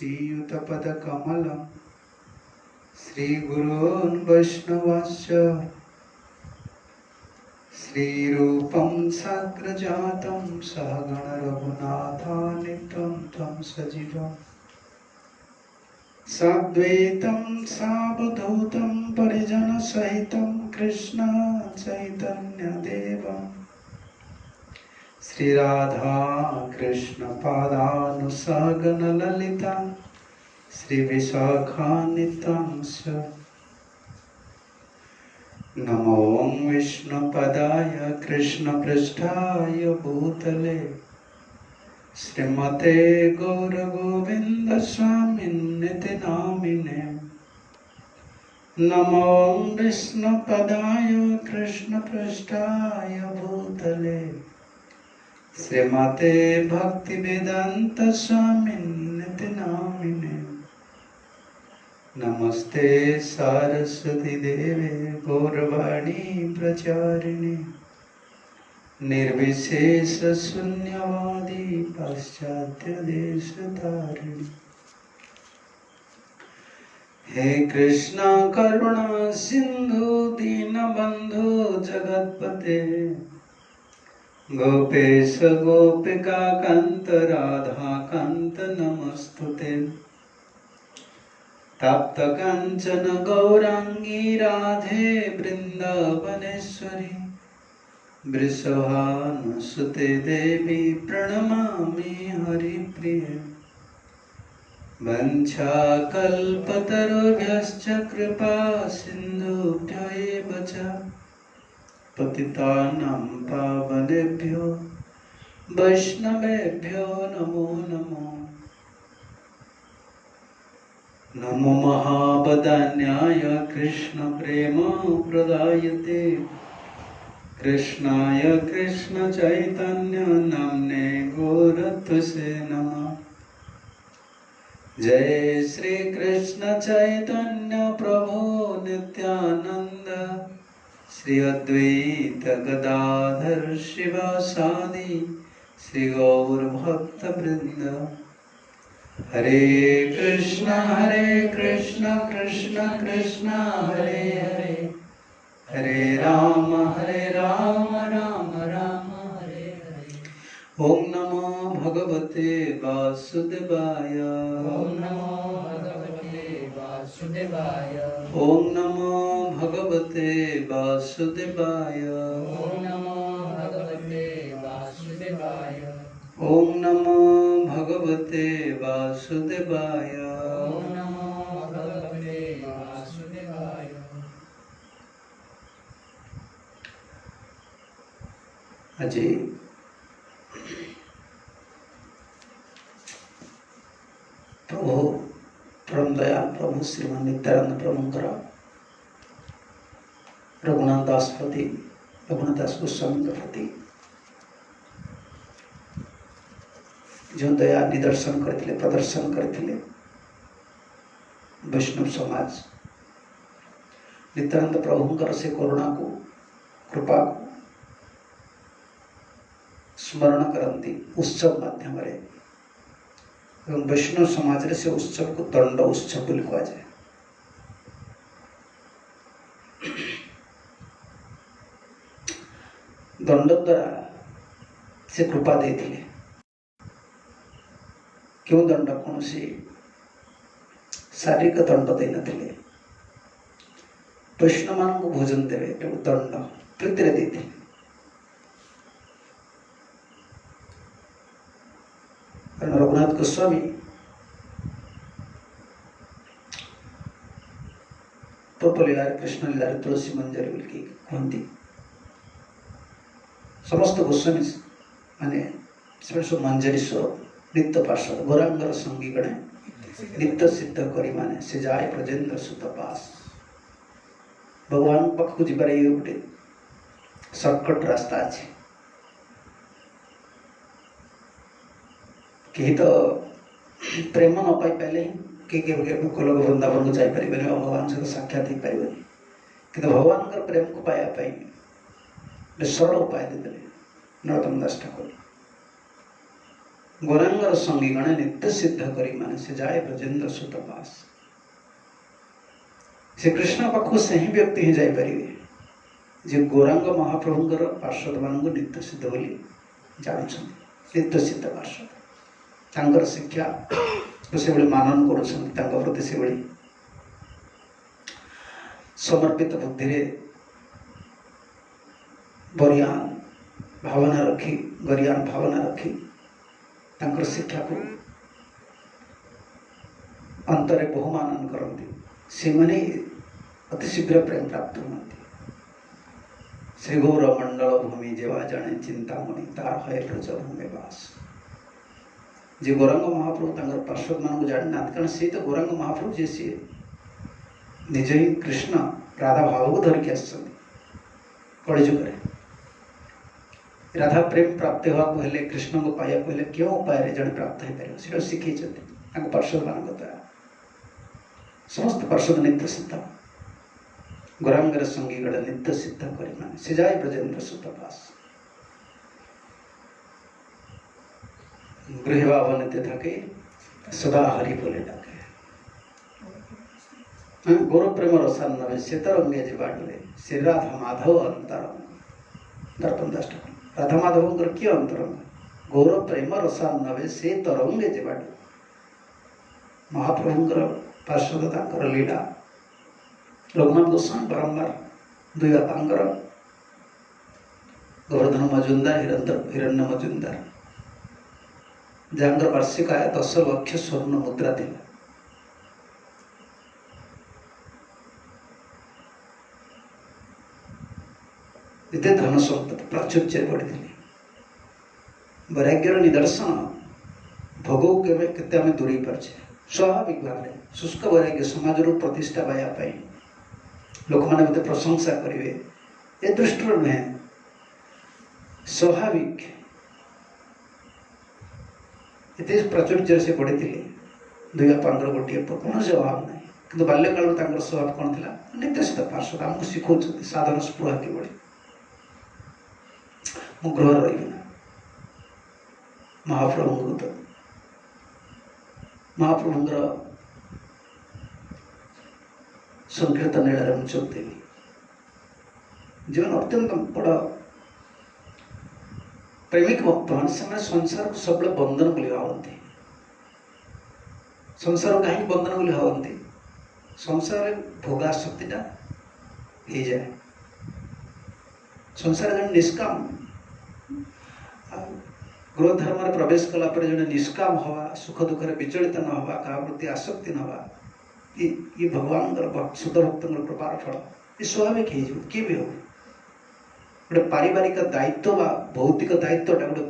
तुलसीयुतपदकमलं श्रीगुरून् वैष्णवांश्च श्रीरूपं साग्रजातं सहगण रघुनाथान्वितं तं सजीवम् साद्वैतं सावधूतं परिजनसहितं कृष्ण चैतन्यदेवं श्रीराधा कृष्ण पादानुसागन ललिता श्रीविशाखान्वितांश्च नमो विष्णुपदाय कृष्णपृष्ठाय भूतले श्रीमते गौरगोविन्दस्वामिन्निति नामिने नमो विष्णुपदाय कृष्णपृष्ठाय भूतले श्रीमते भक्तिवेदान्तस्वामिन्निति नामिने नमस्ते सारस्वती देवे गौरवाणी प्रचारिणे निर्विशेष शून्यवादी पाश्चात्य देशतारिणी हे कृष्णा करुणा सिंधु दीनबंधु जगतपते गोपेश गोपिका कांत राधा कांत नमस्तुते तप्त कांचन गौरांगी राधे वृंदावनेश्वरी वृषभानुसुते देवी प्रणमामि हरिप्रिये वंशाकल्पतरुभ्यश्च कृपा सिन्धुभ्यो एव च पतितानां पावनेभ्यो वैष्णवेभ्यो नमो नमो नमो महावदान्याय कृष्ण प्रेम प्रदायते कृष्णाय कृष्ण चैतन्य नाम्ने गौरत्वसे नमः जय श्री कृष्ण चैतन्य प्रभु नित्यानंद श्री अद्वैत गदाधर शिवासादि श्री गौर भक्त वृंद हरे कृष्ण कृष्ण कृष्ण हरे हरे हरे राम राम राम हरे हरे। ओम नमो भगवते वासुदेवाय ओम नमो भगवते वासुदेवाय ओम नमो भगवते वासुदेवाय ओम नमो भगवते वासुदेवाय ओम नमो भगवते वासुदेवाय ओम नमो भगवते वासुदेवाय। আজি प्रभु परम दयाल प्रभु श्रीमान नित्यानंद प्रभुंकर रघुनाथ दास प्रति रघुनाथ दास गोस्वामी प्रति जो दया निदर्शन करथिले प्रदर्शन करथिले वैष्णव समाज नित्यानंद प्रभुंकर से करुणा को कृपा को स्मरण करती उत्सव माध्यम वैष्णव समाज से उत्सव को दंड उत्सव बोली कह जाए। दंड द्वारा से कृपा देते क्यों दंड कौन सी शारीरिक दंड दे नथिले वैष्णव मान को भोजन देवे दंड प्रीति देते रघुनाथ गोस्वामी लीला कृष्ण लीला तुलसी मंजरी बोल कहती समस्त गोस्वामी माने सब मंजरी स्वर नित्य पार्षद गौरांगर संगी गणे नित्य सिद्ध करी माने से जाए ब्रजेंद्र सुत पास भगवान पाखक जीवार ये गोटे सर्टकट रास्ता अच्छे कहीं तो प्रेम न पाई पारे कि गोलोक वृंदावन को जापर भगवान सहित साक्षात हो पारे कि भगवान प्रेम को पाइबा सरल उपाय देते नरोत्तम दास ठाकुर गौरांगर संगी गणे नित्य सिद्ध करी माने से जाए ब्रजेंद्र सुत पास। से कृष्ण पाखु से ही व्यक्ति ही जाई परिवे जे गौरांग महाप्रभुंकर पार्षद मानक नित्य सिद्ध बोली जानछन्ति। नित्य सिद्ध पार्षद तांकर शिक्षा से बड़ी मानन करुछन्ति, तांकर प्रति से बड़ी समर्पित बुद्धि रे बरियान भावना रखी, गरियान भावना रखी तांकर शिक्षा को अंतरे बहुमानन करती से माने अति शीघ्र प्रेम प्राप्त होती। श्री गौर मंडल भूमि जेवा जाने चिंतामणि तार है ब्रज भूमि वास। जे गौरांग महाप्रभु तांकर पार्षद मान जाना कारण से तो गौरांग महाप्रभु जे सी निज ही कृष्ण राधा भाव को धरिक आसछन्ति। कलिजुग राधा प्रेम प्राप्त होगा हेले कृष्ण को पाया हेले क्यों उपाय जड़े प्राप्त हो पारे सीटा शिखी पार्षद मान द्वारा समस्त पार्षद नित्य सिद्ध गौरांगर संगी गण नित्य सिद्ध करी माने से जाए ब्रजेंद्र सुत पास। गृहवा बनते थके सदा हरि बोले डाके गौर प्रेम रसान्नवे शेतरंगे जीवाडले श्री राधा माधव अंतरंग दर्पण राधा माधव किए अंतरंग गौर प्रेम रसान्नवे से तरंगे जीवाडले महाप्रभुंकर पार्षद लीला रघुनाथ गोस्वामी बारंबार दुई बापांकर गोवर्धन मजुमदार हिरण्य मजुमदार जहाँ वार्षिक आय 10 लाख स्वर्ण मुद्रा थी। इतने धन संपत्ति प्राचुर्य बढ़ी वैराग्यर निदर्शन भोग के आम दूरी पार्चे स्वाभाविक भाव में शुष्क वैराग्य समाज प्रतिष्ठा पाया लोक मैंने मत प्रशंसा करेंगे ए दृष्टि नुहे स्वाभाविक इतने प्राचुर्य से बढ़ी दुई बापांकर गोटे कौन अभाव ना कि बाल्यकाल स्वभाव कौन था नित्य सिद्ध पार्षद आमको शिखा साधन स्पृहा कि मु गृह रही महाप्रभु तो महाप्रभुंर संकीर्तन लीला में जोग देवी जीवन अत्यंत बड़ा प्रेमिक भक्त मान से संसार को सब बंधन बोली भावती संसार कहीं बंधन बोली भावती संसार भोगाशक्तिटा हो जाए संसार जन निष्काम गृह धर्म में प्रवेश कला जन निष्काम हवा सुख दुख विचलित न हवा क्या प्रति आसक्ति न हवा ये भगवान शुद्ध भक्त कृपार फल ये स्वाभाविक हो किए भी हो गोटे पारिवारिक दायित्व बा भौतिक दायित्वटा गोटे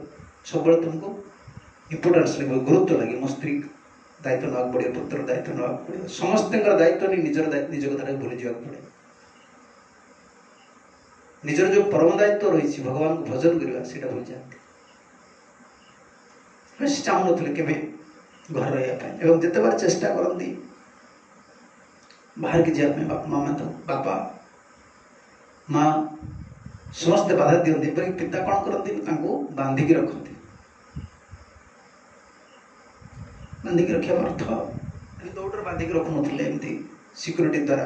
सब तुमको इम्पोर्टान्स लगे गुरुत्व लगे मो स्त्री दायित्व ना पड़े पुत्र दायित्व ना पड़े समस्त दायित्व नहीं निज कथा भूली जावाक पड़े निजर जो परम दायित्व रही भगवान को भजन करवा से भूल जाते चाहून के घर रहा जिते बार चेष्टा करती बाहर की जाए बापा माँ समस्ते बाधा दिखती पिता कौन करती बांधिकी रखती बांधिकी रखा अर्थ दौड़ बांधिकी रखु नमती सिक्यूरीटी द्वारा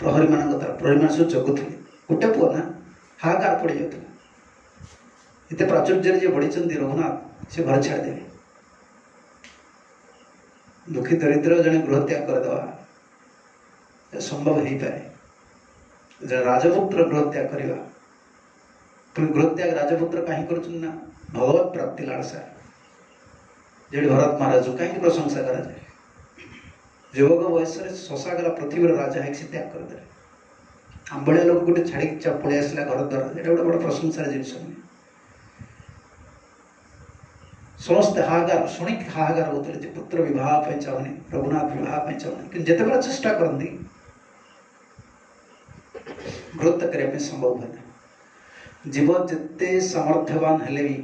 प्रहरी मान द्वारा प्रहरी मान सब जगुले गोटे पुआ ना हाहाकार पड़ जाता इतने प्राचुर्य जी बढ़ी रघुनाथ से घर छाड़देवे दुखी दरिद्र जड़े गृह त्याग करदे संभव हो पाए जड़े राजपुत्र गृह त्याग करवा गृह त्याग राजपुत्र कहीं कर भगवत प्राप्ति लालसा जे भरत महाराज कहीं प्रशंसा कराए युवक बयस शशागला पृथ्वी राजा है से त्याग करदे आंबड़िया लोक गोटे छाड़ी पलि आसला घर द्वारा ये गोटे बड़ा प्रशंसार जिन समस्त हाहाकार शुणी हाहाकार होते पुत्र विवाह चाहूनी रघुनाथ विवाह चाहूनी कि जिते बड़ा चेष्टा करती ग्रोथ करने संभव है जीव जिते सामर्थ्यवान हेले भी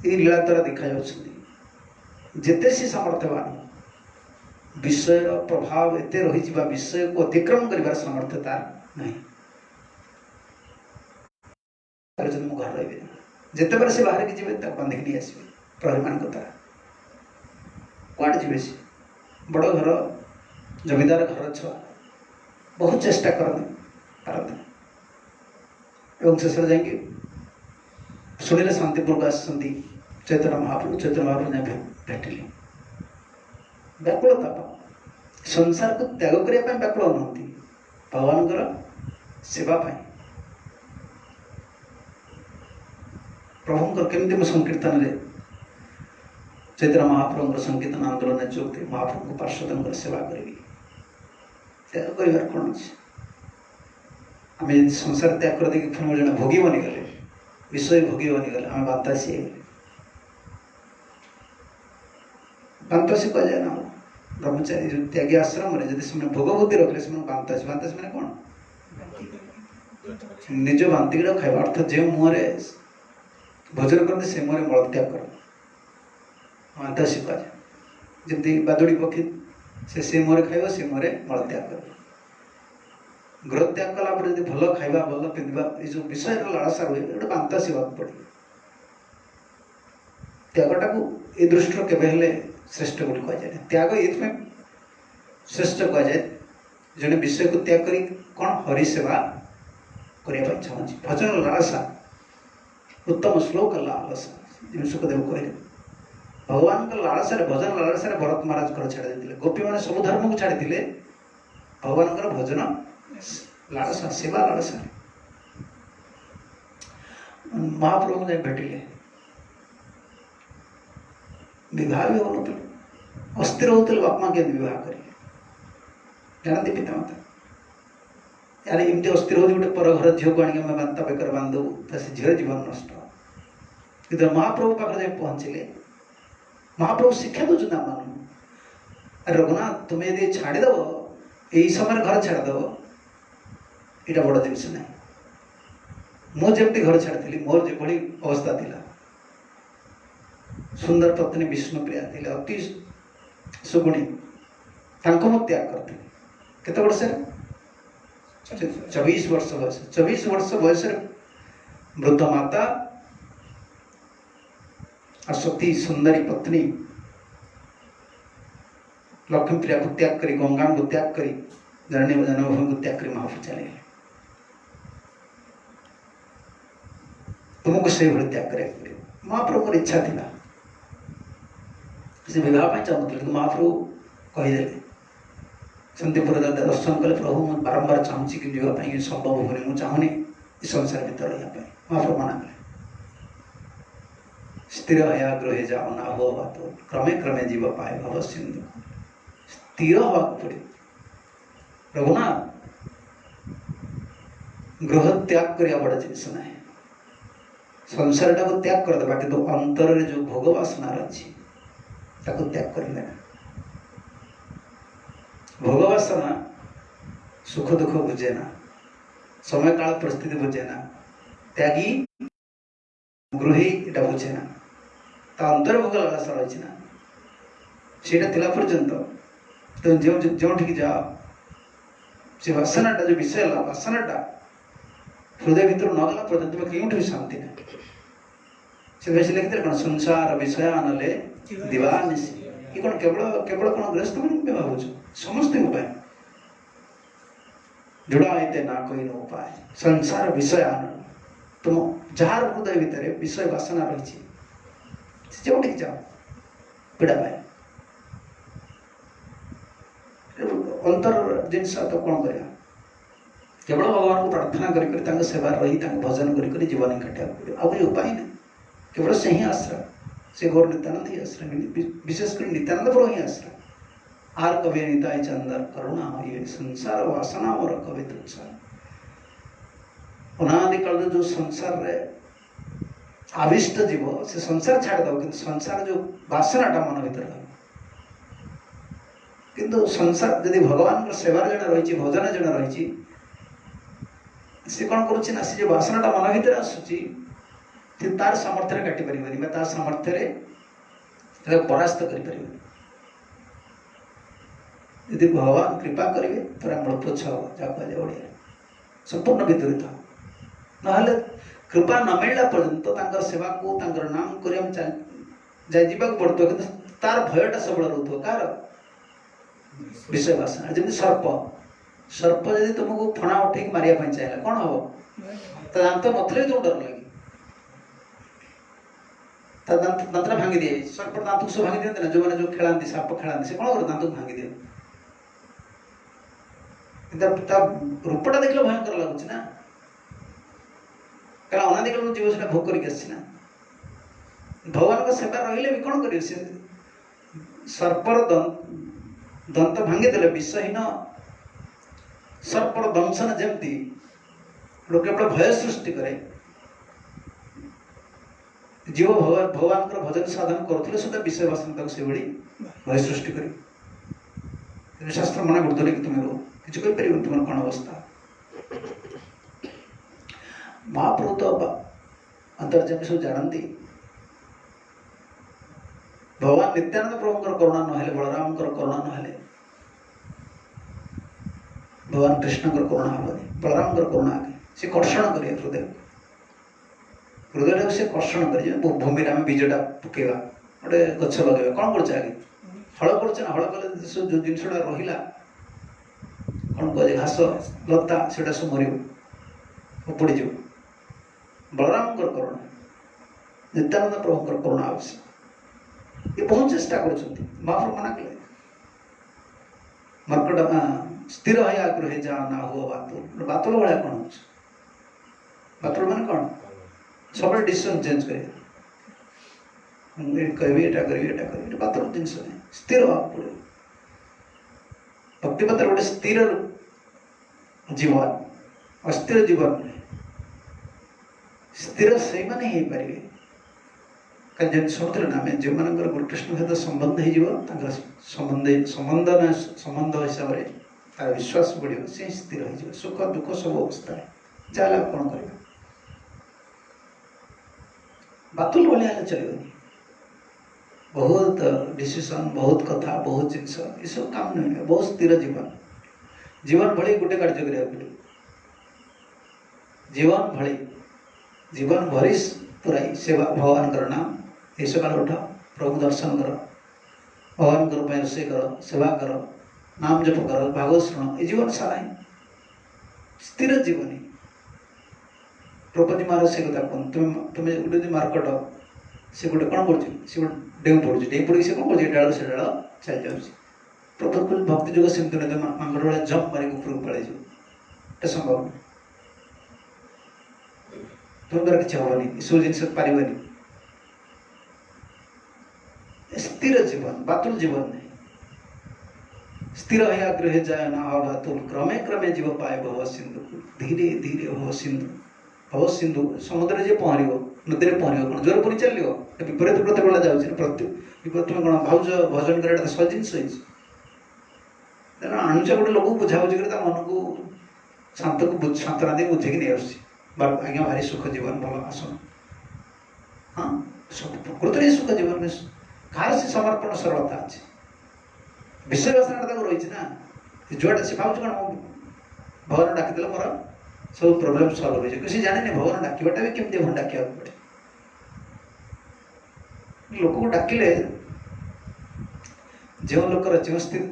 ये लीला द्वारा देखा जिते सी सामर्थ्यवान विषय प्रभाव एत रही विषय को अतिक्रम कर सामर्थ्यता नहीं घर रही जिते बार से बाहर की जी बांधिक नहीं आसवे प्रहरी मान द्वारा कुआड़े जीवे सी बड़ घर जमीदार घर छुआ बहुत चेष्टा करते एवं शेष जाकि शुणिले शांतिपुर को आसती चैतन्य महाप्रभु ने भेटिले व्याकुलता संसार को त्याग करने व्याकुल नुहति भगवान सेवा प्रभुंकर केमती संकीर्तन रे चैतन्य महाप्रभु संकीर्तन आंदोलन जोग दे महाप्रभु पार्षद सेवा करी त्याग कर कौन अच्छे आम संसार त्याग कर देखिए पुनः जन भोगी बनीगले विषय भोगी बनीगले आम बांतासी बांतासी कह जाए ना ब्रह्मचारी जो त्यागी आश्रम रे जब से भोग बुद्धि रखले से बांतासी मैंने कौन निज बांति खाଇବା अर्थ जो मुहरे भोजन करते से मुहरे मल त्याग कर बांतासी कह जाए जमी बादुड़ी पक्षी से मुहरे खाइबा से मुहरे मल त्याग कर गृह त्याग कला जब भल खाइबा भल पिंधा ये विषय लालसा हुए गोटे बांतासी होगा पड़े त्यागटा को ये दृष्टि केवे श्रेष्ठ बोली कह जाए त्याग ये श्रेष्ठ कह जाए जड़े विषय को त्याग कर कौन हरि सेवा करने चाहूँगी भजन लालसा उत्तम श्लोक लालसा सुखदेव कहले भगवान का लालसा भजन लालसा भरत महाराज घर छाड़ देते गोपी मैंने सब धर्म को छाड़ी भगवान भजन लालसा सेवा लालसा महाप्रभु ने भेटिले विवाह भी हो अस्थिर होते बापा के विवाह करेंगे जानती पिता माता यार एमती अस्थिर हो गोटे पर घर झील को आने बांता बेकर बांधव से झील जीवन नष्ट कितने महाप्रभु पाखे जाए पहुँचले महाप्रभु शिक्षा दूसरे आम मान रघुनाथ तुम्हें यदि छाड़ीदेव यही समय घर छाड़देव यहाँ बड़ जिनस ना मुझे घर छाड़ी मोर जो अवस्था थी सुंदर पत्नी विष्णुप्रिया थी अति सुगुणी त्याग करते केते वर्ष 24 वर्ष बयस 24 वर्ष बयस वृद्ध माता सती सुंदरी पत्नी लक्ष्मीप्रिया को त्याग करी गंगा को त्याग करी जन्मभूमि को त्याग करी महाप्रभु चले तुमको से भाई त्याग करे महाप्रभु इच्छा थी से विवाह चाहूँ महाप्रभु कहीदे शांतिपुर दर्शन कले प्रभु मुझे बारंबार चाहूँगी कि जीवाई संभव होनी मुझे चाहूनी संसार भर रही महाप्रभु मना कले स्थिर हया गृहे जाओ ना हो तो क्रमे क्रमे जीव पाए भव सिंधु स्थिर हवा पड़े रघुनाथ गृह त्याग करिया बड़ जिनस ना संसार टाक त्याग कर देबा कि अंतर रे जो भोग वासना रही ताको त्याग करें भोग वासना सुख दुख बुझे ना समय काल परिस्थिति बुझे ना त्यागी गृही इटा बुझे ना ता अंतर भोग लालसा रही ना सेटा तिला पर्यंत तो जो जाओ से वासनाटा जो विषय ला वासनाटा हृदय भीतर न गला पर्यंत तुम्हें क्यों भी शांति ना से वैसे लिखते कौन संसार विषय आनले दिवानिशी ये कौन केवल केवल कौन गृहस्थ में भावुच समस्त उपाय जुड़ाते ना कोई न उपाय संसार विषय आन तुम जार हृदय भितर विषय वासना रही जो जाओ पीड़ा पाए अंतर जिनस तो कौन कर केवल भगवान को प्रार्थना कर सेवा रही भजन कर जीवन काटा पड़े आ कोई उपाय ना केवल से ही आश्रय से गौर नित्यानंद ही आश्रय विशेषकर नित्यानंद प्रभु ही आश्रय आर कवि निताय चंदर करुणा ये संसार वासना और कवि तुसार अनादिकाल जो संसार रे आविष्ट जीव से संसार छाड़ दो कि संसार जो वासनाटा मन भीतर किंतु संसार यदि भगवान सेवार जन रही भजन जन रही सी कौन करुच्ची सी जो वासनाटा मन भीतर आसूची तार सामर्थ्य काटी पार तार सामर्थ्य परास्त कर यदि भगवान कृपा करेंगे तो मूलपोछ जहाँ कह ओडिया संपूर्ण वितरित ना कृपा न मिलला पर्यंत सेवा को नाम कर जावाक पड़ता कि तार भयटा सबल रोक कार विषय वासना जमी सर्प सर्प जब तुमको फणा उठे मारे चाहिए कौन हम तो दांत नथले तो डर लगे दांतटा भांगी दिए सर्प दांत को सब भांगी दिखते ना जो मैंने जो खेलाती साप खेलाती से कौन कर दांत को भांगी दिए रूपटा देखले भयंकर लगुच ना क्या अनादि काल जीव से भोग करना भगवान का सेवा रही भी कौन कर सर्पर दंत भांगी देले विषहीन सर्पर दंशन जमती लोग केवल भय सृष्टि करे जीव भगवान भजन साधन करुले सुधा विषय वासना से भय सृष्टि कर शास्त्र मना कर कि तुम किसी कहीपर तुम कौन अवस्था महाप्रभु तो अंतर्जामी सब जानती भगवान नित्यानंद प्रभु करुणा ना बलराम करुणा ना भगवान कृष्ण करुणा हेनी बलराम करुणा आगे से कर्षण करें हृदय से कर्षण कर भूमि आम बीजटा पकेवा गोटे गछ लगे कौन कर आगे हल कर हल कले जो जिनसा रहा कौन कह घास लता से सब मर उपड़ज बलराम करुणा नित्यानंद प्रभु करुणा आवश्यक ये बहुत चेष्टा कर महाप्रभु मना कले मर्कट स्थिर है आग्रह जा ना हो बातुल बातुल भाया कौन हो बातुल मान कौन सब डिसीजन चेंज करे करी एटा करी बातुल जिन स्थिर हाँ पड़े भक्तिपथ गोटे स्थिर जीवन अस्थिर जीवन स्थिर से मैंने हो पारे कहीं शुणुले ना आम जो मान गुरुकृष्ण सहित संबंध हो संबंध हिसाब से तार विश्वास बढ़ सी स्थिर हो सुख दुख सब अवस्था जहाँ कौन कर बातुल भाया चलनी बहुत डिसीजन बहुत कथा बहुत जिनस ये सब काम नुहे बहुत स्थिर जीवन जीवन भली गोटे कार्य करा पड़े जीवन भरी पुराई सेवा भगवान कर नाम ये सकाल उठ प्रभु दर्शन कर भगवान रोषे कर सेवा कर नाम जप कर भागवत शुण ये जीवन सारा ही स्थिर जीवन ही द्रौपदी महाराज से कथा कौन तुम्हें गोटे मार्कट से गोटे कौन कर डेऊ पड़ू डेऊ पड़ी से कौन कर डाल से डाल चल जाऊँ प्रभु भक्ति जुग सेमती नहीं मांगड़ भाई जंप मारिक ऊपर पड़े संभव नहीं तुम द्वारा किसी हेनी सब जिन पारे स्थिर जीवन बातुल जीवन नहीं स्थिर है आग्रह जाए ना बातुल क्रमे क्रमे जीव पाए भव सिंधु धीरे धीरे भव सिंधु समुद्र जे पहर नदी में पहर कौन जोर पड़ी चलो विपरीत प्रतिकूल जाऊँगी विपरीत तुम कौन भाज भजन कर सह जिन आणुच गोटे लोक बुझाबुझी कर मन को सांत्वना दे बुझे नहीं आस आज्ञा भारी सुख जीवन भल आसन हाँ सब प्रकृति सुख जीवन में कहार से समर्पण सरलता अच्छे विषय वासना रही ना जुआटा से भाव कौन भगवान डाकिदेल मोर सब प्रोब्लेम सल्व हो किसी जाने भगवान डाकटा भी केमती भगवान डाक पड़े लोक को डाकिले जो लोकर जो स्थिति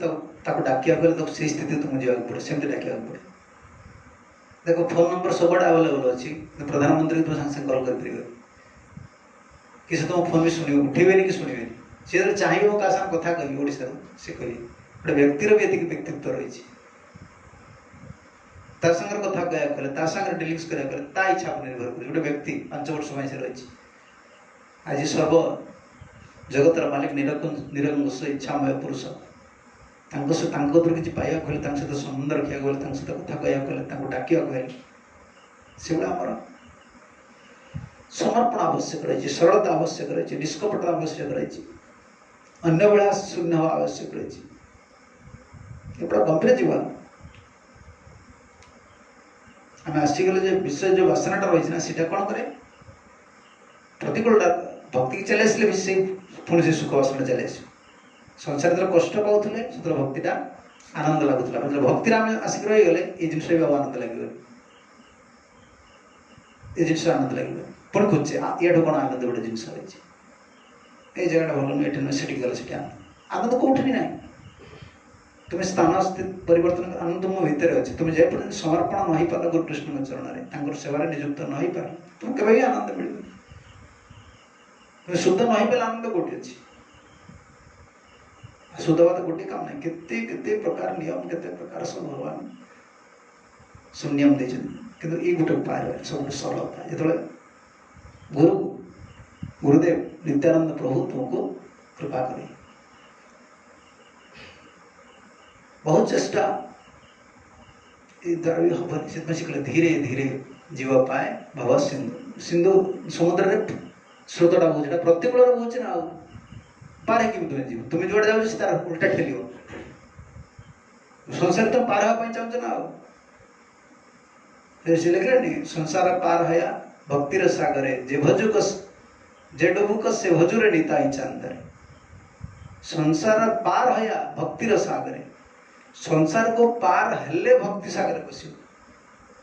डाक से स्थिति तुमको जावाक पड़े सेमती डाक पड़े देखो फोन नंबर सब अवेलेबल अच्छी प्रधानमंत्री तुम सागे सागे कल कर किसी तुम फोन भी शुणे उठेबे कि शुणे सी जो चाहिए क्या साथ कथा कह ओडिशा से कह गोटे व्यक्तिर भी ये व्यक्तित्व रही सागर कथा कहया सागर डिलिंग्स करा इच्छा पर निर्भर कर गोटे व्यक्ति 5 वर्ष से रही आज सर्व जगतर मालिक निरंकुश इच्छामय पुरुष किसी पाया कहले सहित संबंध रखा गले सहित कथा कहया कहले डाकिया कहले से आम समर्पण आवश्यक रही सरलता आवश्यक रही निष्कपटता आवश्यक रही अन्य बेला शून्य हवा आवश्यक रही बड़ा गंभीर जीवन आम आसीगले विषय जो वासनाटा रही ना सीटा कौन करे प्रतिकूल भक्ति की चले आसले भी पुणी से सुख वासना चले आस संसार जो कष्ट पाते से भक्तिटा आनंद लगुला भक्ति आम आसिक रही गले ये जिन भी आनंद लगे ये जिन आनंद लगे पुणी खोजे ये कौन आनंद गोटे जिन रही ये जगह भल नुहे ये नुहे गल से आनंद कौटी भी ना तुम स्थान स्थित परिवर्तन आनंद मो भितर अच्छे तुम जे पर्यंत समर्पण न हो पार गुरुकृष्ण चरण में सेवार निजुक्त न हो पार तुम केवे भी आनंद मिल तुम शुद्ध न हो पारे आनंद कौटी अच्छी शुद्ध बात गोटे काम नहीं केते केते प्रकार नियम केते प्रकार सब भगवान शून्यम देते किंतु ये गोटे उपाय सब सरल उपाय जो गुरुदेव नित्यानंद प्रभु तुमको कृपा करे बहुत चेष्टा द्वारा भी हबनी से धीरे धीरे जीव पाए भव सिंधु सिंधु समुद्र में स्रोतटा बोझा प्रतिकूल बोझे ना पार है तुम जीव तुम जो जाओ तार उल्टा ठेल संसार तुम पार हाँ चाहूच ना से लिखले संसार पार हया भक्तिर सागरे जे भजुक जे डुबुक से भजुरे निताई चांदरे संसार पार हया भक्तिर सागरे संसार को पार हेले भक्ति सागर बस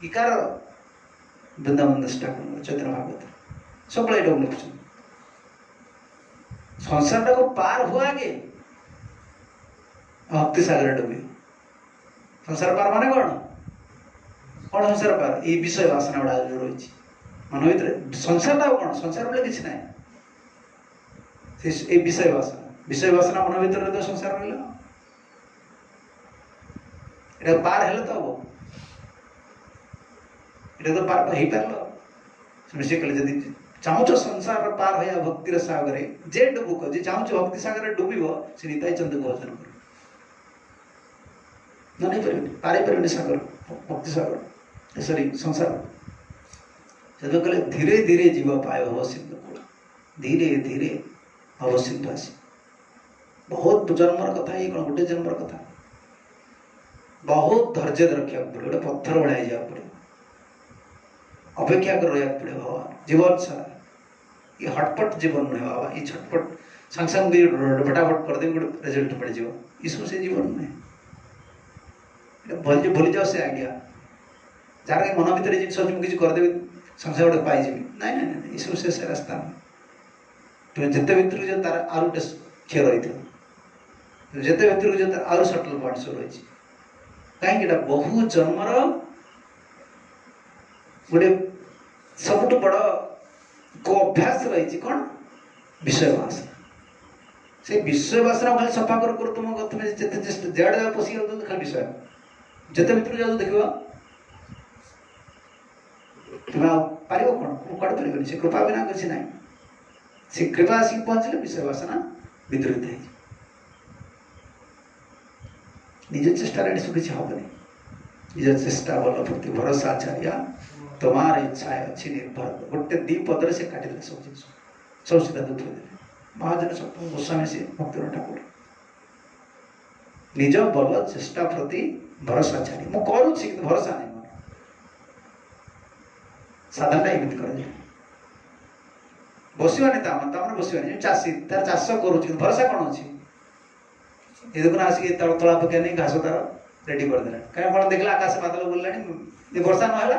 इकार वृंदावन ठाकुर चैतन्य भागवत सब लिखुन संसार को पार हुआ आगे भक्ति सागर डूबे संसार पार माने कौन कौन संसार पार ये विषय वासना गुड़ा जो रही मन भर संसार कौन संसार बोले किसी ना विषय वासना मन भर तो संसार रहा ये पार हेले तो हम ये तो पार हो पार से कहले जदि चाहूच संसार पार हया भक्तिर सागर जे डुबुक जे चाहूच भक्ति सागर डूब से निताई चंद को भजन कर नहीं पारे सागर भक्ति सागर सॉरी संसार से कहले धीरे धीरे जीव पाए भव सिंधु कूल धीरे धीरे भव सिंधु आसी बहुत जन्मर कथा ये कौन गोटे जन्मर कथा बहुत धैर्य रखा पड़े गोटे पत्थर बढ़ाई जा पड़े अपेक्षा कर रहा पड़े भगवान जीवन सारा ये हटपट जीवन नुहे बाबा ये छटपट संग संग फटाफट कर दे गोटे रिजल्ट पड़ जाओ इसको से जीवन नुहे भूली जाओ से आज्ञा जार मन भर जिन किसी करदेवी संग संग गोटे पाई ना ना ना इसको से रास्ता तुम जिते भर जो तार आर गोटे क्षय रही जिते भर जो तार आर सटल पॉइंट सब रही कहीं बहु जन्मर गोटे सबुठ बड़ को अभ्यास रही कौन विषय वासना से विषय वासना खाली सफा कर तुम तुम जेड जा पशि खाली विषय जिते भर जाओ देख तुम पार कौन कड़ पार से कृपा बिना किसी ना से कृपा आसिक पहुंचले विषय वासना विद्रुत है निज चेष्टा सब किसी हेनी निज चेष्टा बल प्रति भरोसा आचार्य तुम्हार इच्छा अच्छी निर्भर गोटे दी पदर से काटिदे सब जिन सब सीधा दूध दे महाजन सप्तम गोस्वामी से भक्तिनाथ ठाकुर निज बल चेष्टा प्रति भरोसा आचार्य मु करुछि कि भरोसा नहीं मोर साधना एमती कर बसवानी तमने बसवानी चाषी तार चाष करुछि भरोसा कौन अच्छी ये देखो आसिक तला पकड़ नहीं घास तार रेडी करदे कहीं कौन देखला आकाश बादल बुलला वर्षा ना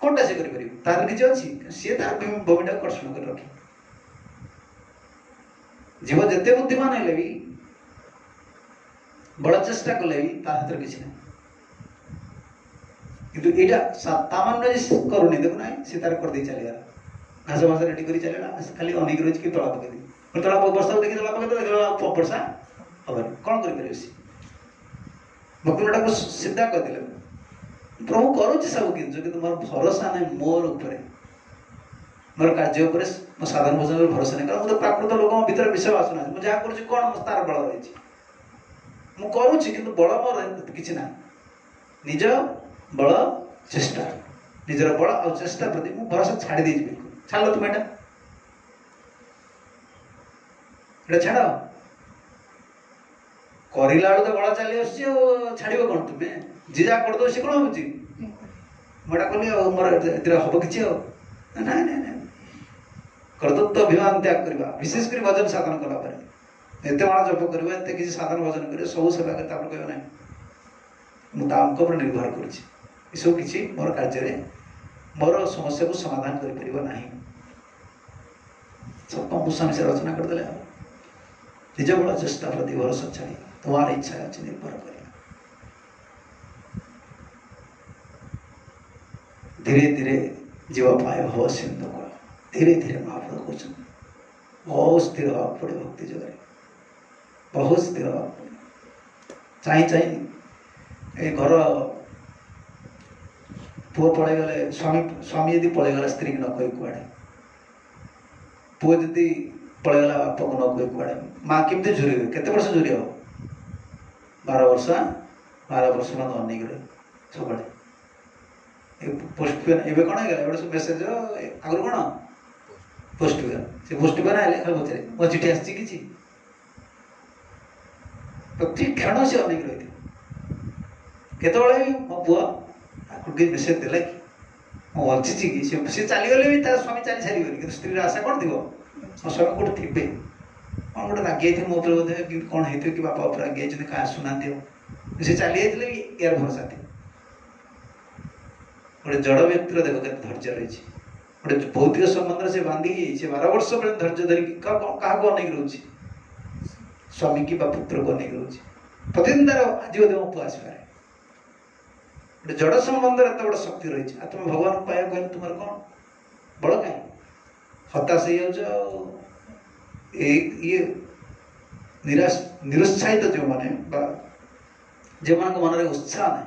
कौनटा से तार किसी अच्छी सी तार भूमिटा कर्षण कर रखे जीव जिते बुद्धिमान है भी बड़ चेष्टा कले भी तार हाथ किसी ना किंतु यहाँ सामान्य करूनी देखो ना सी तार कर चलिए घास भास रेडी कर चलेगा खाली अनेक रही कि तला पकड़ तला वर्षा देखिए तला पकड़ वर्षा हम कौन कर भक्ति को सीधा कहते प्रभु करुच्च सब कि मोर भरोसा नहीं मोर ऊपर मोर कार्य मो साधारण भोजन भरोसा नहीं मुझे प्राकृत लोक भर विषय आसुना मुझे जहाँ करुच्ची कौन तार बल रही मुझे कि बल मोर कि ना निज बल चेष्टा निजर बल आ चेष्टा प्रति मुझे भरोसा छाड़ी बिल्कुल छाड़ तुम यहाँ छाड़ करला तो बड़ा चली छाड़ कौन तुम्हें जी जहाँ करदे सी कौन हो मुझा कली मोर हम कि ना ना ना कर्तृत्व अभिमान त्याग करवा विशेषकर भजन साधन कलापर एत माण जप करवा एत किसी साधन भजन कर सब सेवा कर कह ना मुझे निर्भर कर सब किसी मोर कार्य मोर समस्या को समाधान कर सब गोस्वामी से रचना करदे। निज बल चेष्टा प्रति भरोसा छाड़ी तुम्हार इच्छा अच्छी निर्भर कर धीरे धीरे जीवा पाए भव सिंधु कूल धीरे धीरे महाप्रभु कहते बहुत स्थिर हाँ पड़े भक्ति जगह बहुत स्थिर हाँ पड़े चाह चाह घर पुओ पलि गले स्वामी यदि पलि गला स्त्री न कही कुआड़े पुओ यदि पलि गला बाप को न कही कुआड़े माँ केमती झुरी केते वर्ष झुरी हो 12 वर्ष 12 वर्ष मैं अनेक रहे सब पोस्ट एवं कौन है सब मेसेज आगुरी कौन पोस्ट से पोस्ट आए खाली पचारे मो चिठी आसी कि प्रति क्षण से अनेक रही केत मो पुआ आपको मेसेज देला कि मो बची कि सी चलीगले भी तार स्वामी चली सारे कि स्त्री आशा कौन थी मो स्वामी कौट थे कौन गोटे रागे थे मो बोधे कि कौन होती कि बापा उपर रागे क्या आसुना सी चली जाते भी यार भरोसा थी गोटे जड़ व्यक्तिर देख के धैर्य रही गोटे भौतिक संबंध से बांधी से 12 वर्ष पर्यटन धैर्य धरिकी क्या अनेक रोचे स्वामी की पुत्र को अनेक रोचे प्रतिदिन तार आज पुआ आसपे गोटे जड़ संबंध एत बड़ शक्ति रही तुम भगवान पाया कहले तुम कौन बड़ कहीं हताश हो ये निरुत्साहित जो मैंने जो मन में उत्साह ना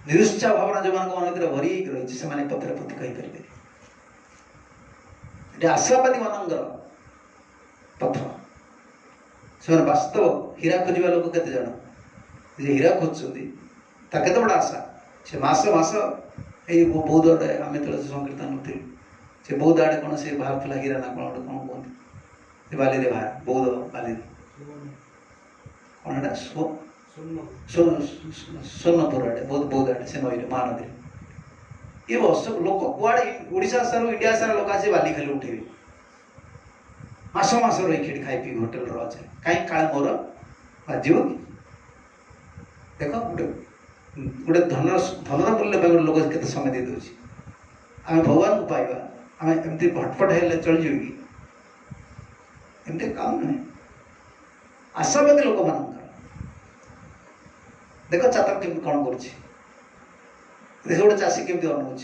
निरुत्साह भावना जो मन भर रही से पथर पति कहीपर ये आशावादी मानकर पथ से वास्तव हीरा खोजा लोक के जन हीरा खोजुंट केत बड़ा आशा से मास ये बौद्ध आड़े आम जो संकीर्तन थी से बौद्ध आड़े कौन से बाहर हीरा ना कौन गोटे कौन कहते बाली बाहर बौद्ध बाली कौन सोनपुर आड़े बौद्ध आड़े से नई महानदी ये वर्ष लोक कुआड़े ओडिशा सारू इंडिया सारा लोक आसे बाली खाली उठे मास मास रही खाई पी होटेल अच्छे कहीं काले मोर बाज कि देख गोटे गोटे धनर मूल्य गोटे लोक के समय दे दूँ आम भगवान को पाइबा आम एमती भटपट हेल्ले चल जाए कि एमती काम नुहे आशावादी लोक मान देख चातक केमी कौन कर गोटे चाषी केमी अनाऊँ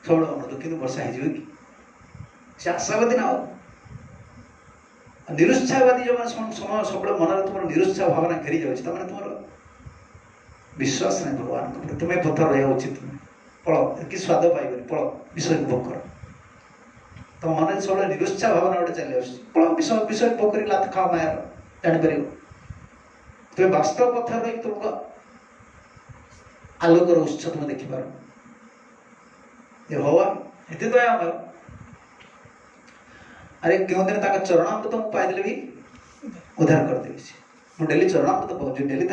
सब अनु कि वर्षा हो कि आशावादी ना निरुत्साहवादी जो समय सब मन तुम निरुत्साह भावना घेरी जाऊँगी तुम विश्वास नहीं भगवान को तुम्हें पथर रहा उचित नुहे पल कि स्वाद पाइबनी पल विषय भोग कर तुम मन सब निरुत्साह भावना गोटे चली पल विषय विषय भोग कर लात खाओ मायार जापर तुम्हें वास्तव पथर रही तुमको आलोकर उत्स तुम देखिपार भगवान ये दया आम अरे क्यों दिन चरणामृत मुझे पाइले भी उद्धार करदेवी मुझे डेली चरणामृत पाँच डेली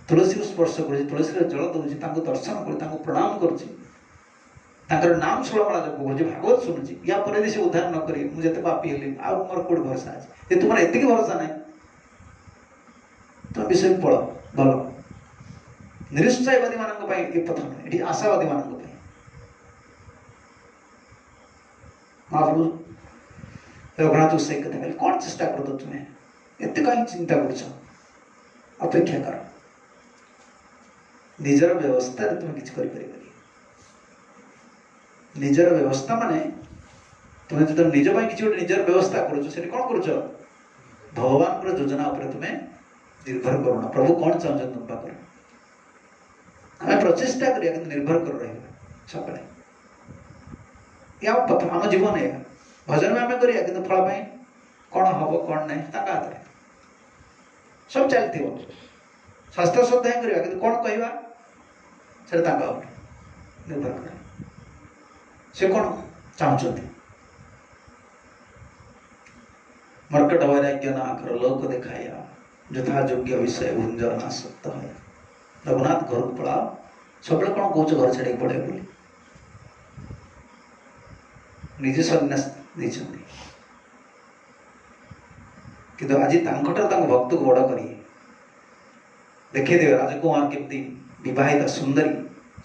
तुलसी स्पर्श कर तुलसी जल दूसरी दर्शन कर प्रणाम कर नाम षोलमाला जप कर भागवत शुणुची या पर से उद्धार न करी मुझे पापी हेली आ मोर कौट भरोसा अच्छे तुम एति भरोसा ना तुम विषय पढ़ भल निरुत्साहवादी मान ये पथ नुहे ये आशावादी मान महाप्रभु रघुनाथ से कथा कहले कौन चेष्टा कर दो तुम्हें एत कहीं चिंता कर अपेक्षा कर निजर व्यवस्था तुम कि निजर व्यवस्था माने तुम्हें जो निज किसी गोटे निजर व्यवस्था कर कौन कर भगवान को योजना उपर तुम्हें निर्भर करूना प्रभु कौन चाहते तुम पाखे आम प्रचेषा करिया निर्भर कर रहा सकाले या पथ आम जीवन या भजन में आम करिया कि फल पाई कौन हम कौन ना हाथ में सब चलती शास्त्र श्रद्धा ही करिया कि कौन कहवा से निर्भर कर से कौन चाहते मर्कट वैराग्य ना कर लोक देखाया यथा योग्य विषय भुंजना सत्त है रघुनाथ घर को पढ़ाओ सब कौन कौच घर छाड़ी पड़े बोली निजे सन्यास देते कि आज भक्त को बड़ कर देखदे राजकुमार केमती विवाहिता सुंदरी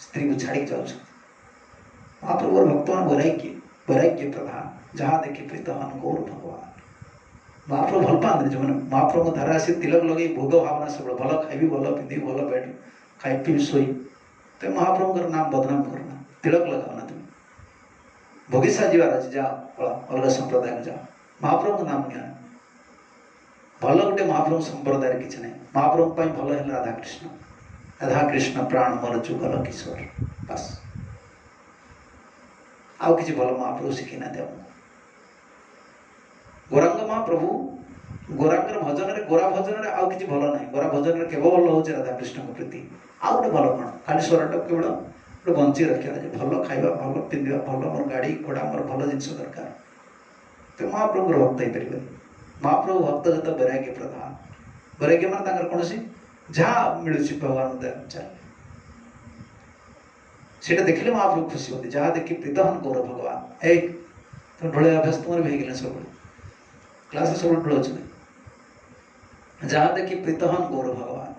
स्त्री को छाड़ी जाऊँ महाप्रभु भक्त मान वैराग्य प्रधान जहाँ देखी प्रीत हन गौर भगवान महाप्रभु भल पाते जो मैंने महाप्रभु धारा आसी तिलक लगे भोग भावना सब भल खाइबी भल पिंधि भल बेड खाई पी शोई तो महाप्रभु नाम बदनाम करना तिलक लगाओना तुम भोगिसा जीवार अच्छे जाओ अलग संप्रदाय को जाओ महाप्रभु नाम निया भल गोटे महाप्रभु संप्रदाय किसी ना महाप्रभु भल है राधा कृष्ण प्राण मोर जुगल किशोर बस आउ किसी भल महाप्रभु शिखी ना दे गौरांग महाप्रभु गौरांगर भजन रे गोरा भजन रे आउ किसी भल ना गोरा भजन रे केवल भल हो राधा कृष्ण प्रति आउ गोटे भल कौन खाली स्वरटा केवल गोटे बंची रखा भल खाଇବା भल पिंधा भल मोर गाड़ी घोड़ा मोर भल जिन दरकार तो महाप्रभु भक्त हो पारे महाप्रभु भक्त जत वैराग्य प्रधान वैराग्य मान कौन सी जहाँ मिलूँ भगवान चल से देखिले महाप्रभु खुशी होती जहाँ देखी प्रीतहन गौर भगवान एक तुम ढोलिया अभ्यास तुम भी गले सब क्लास सब ढोल जहाँ देखी प्रीतहन गौर भगवान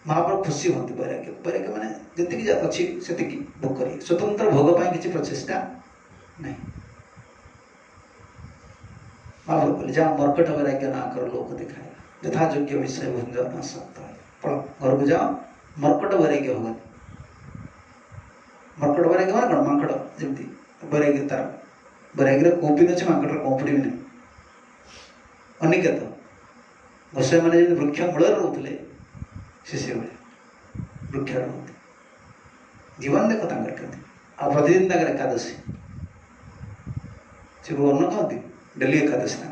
महाप्रभु खुशी होती वैराग्य वैराग्य मैंने जी अच्छी से भोग कर स्वतंत्र भोग पर किसी प्रचेषा नहीं महाप्रभु बोले जहाँ मर्कट वैराग्य ना कर लोक दिखाए यथा योग्य विषय भुंजन सकता है पढ़ो घर को जाओ मर्कट वैराग्य होगा मर्कट वैराग्य माने कौन मांकड़ जमती वैराग्य तार वैराग्य कोपी अच्छे मांकड़ कोपड़ी भी नहीं अनिकेत गोसाई मैंने जब वृक्ष मूल रोते शिष्य भाई वृक्ष रोते जीवन देखो आ प्रतिदिन एकादशी से अन्न कहती डेली एकादशी ना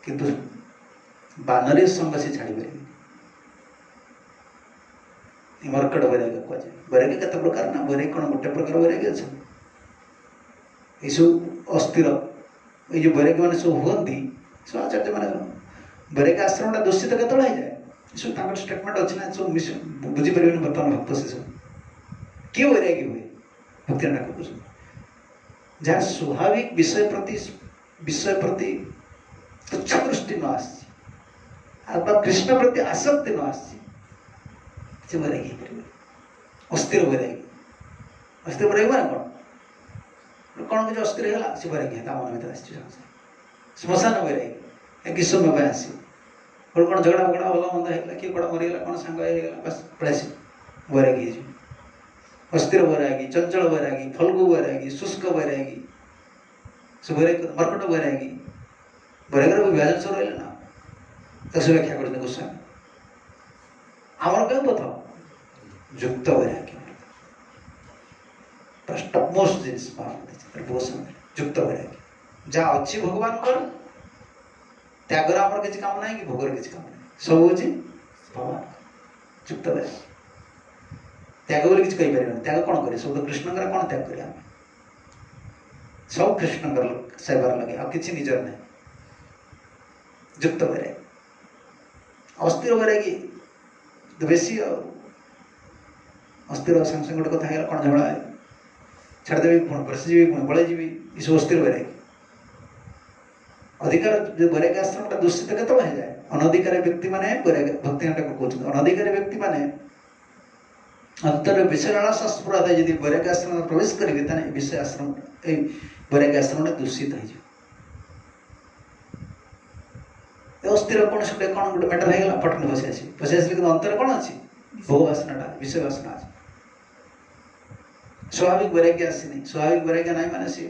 किंतु बानरी संग से छाड़ी पारे मर्कट वैराग्य कहुए वैराग्य केते प्रकार ना वैराग्य कौन गोटे प्रकार वैराग्य अच्छे सब अस्थिर ये जो वैराग्य मैंने सब हुई सब आचार्य मैंने वैराग्य आश्रम दूषित के जाए सब स्टेटमेंट अच्छे ना सब बुझीपर बर्तमान भक्त से सब किए वैराग्य हुए भक्ति ठाकुर जहाँ स्वाभाविक विषय प्रति तुच्छ दृष्टि न आसछि कृष्ण प्रति आसक्ति न आसछि वैराग्य अस्थिर वैराग्य माने कौन किसी अस्थिर है से वैराग्य मन भर श्मशान वैराग्य कि समय आस कौन झगड़ा फगड़ा भल मंद है किए कौन मरीगला कौन सांग बस पड़े वैराग्य अस्थिर वैरागी चंचल वैरागी फल्गु वैरागी शुष्क वैरागी सब वैराग्य मर्कट वैरागी वैराग्य विभाजन सब रहा ना तो व्याख्या कर गोस्वामी आमर क्या पथ युक्त वैराग्य टपमोस्ट जिनिस युक्त वैराग्य जहाँ अच्छी भगवान कर त्यागर आमर किसी काम ना कि भोगर किसी काम ना सब हूँ भगवान युक्त वैराग्य त्याग बोली किसी कहीपर त्याग कौन करे सब तो कृष्ण कौन त्याग करें सब कृष्ण सेवार लगे आ कि निजर ना युक्त वैराग्य अस्थिर वैराग्य तो बेसी अस्थिर संग संग गोटे कथा कौन झगड़ा है छाड़देवी पुणी बसीजी पुणी पलि जी ये सब अस्थिर वैराग्य अधिकार जो वैराग्य आश्रम दूषित के जाए अनधिकारी व्यक्ति मैंने वैराग्य भक्ति कहते अनधिकारी व्यक्ति मैंने अंतर विषय लालसा स्पृहा यदि वैराग्य आश्रम प्रवेश करेंगे विषय आश्रम वैराग्य आश्रम दूषित हो अस्थिर कौन से कौन गोटे मैटर होगा पटन बसी आस अंतर कौन अच्छी भोग वासना विषय वासना अच्छे स्वाभाविक वैराग्य आसनी स्वाभाविक वैराग्य ना माने सी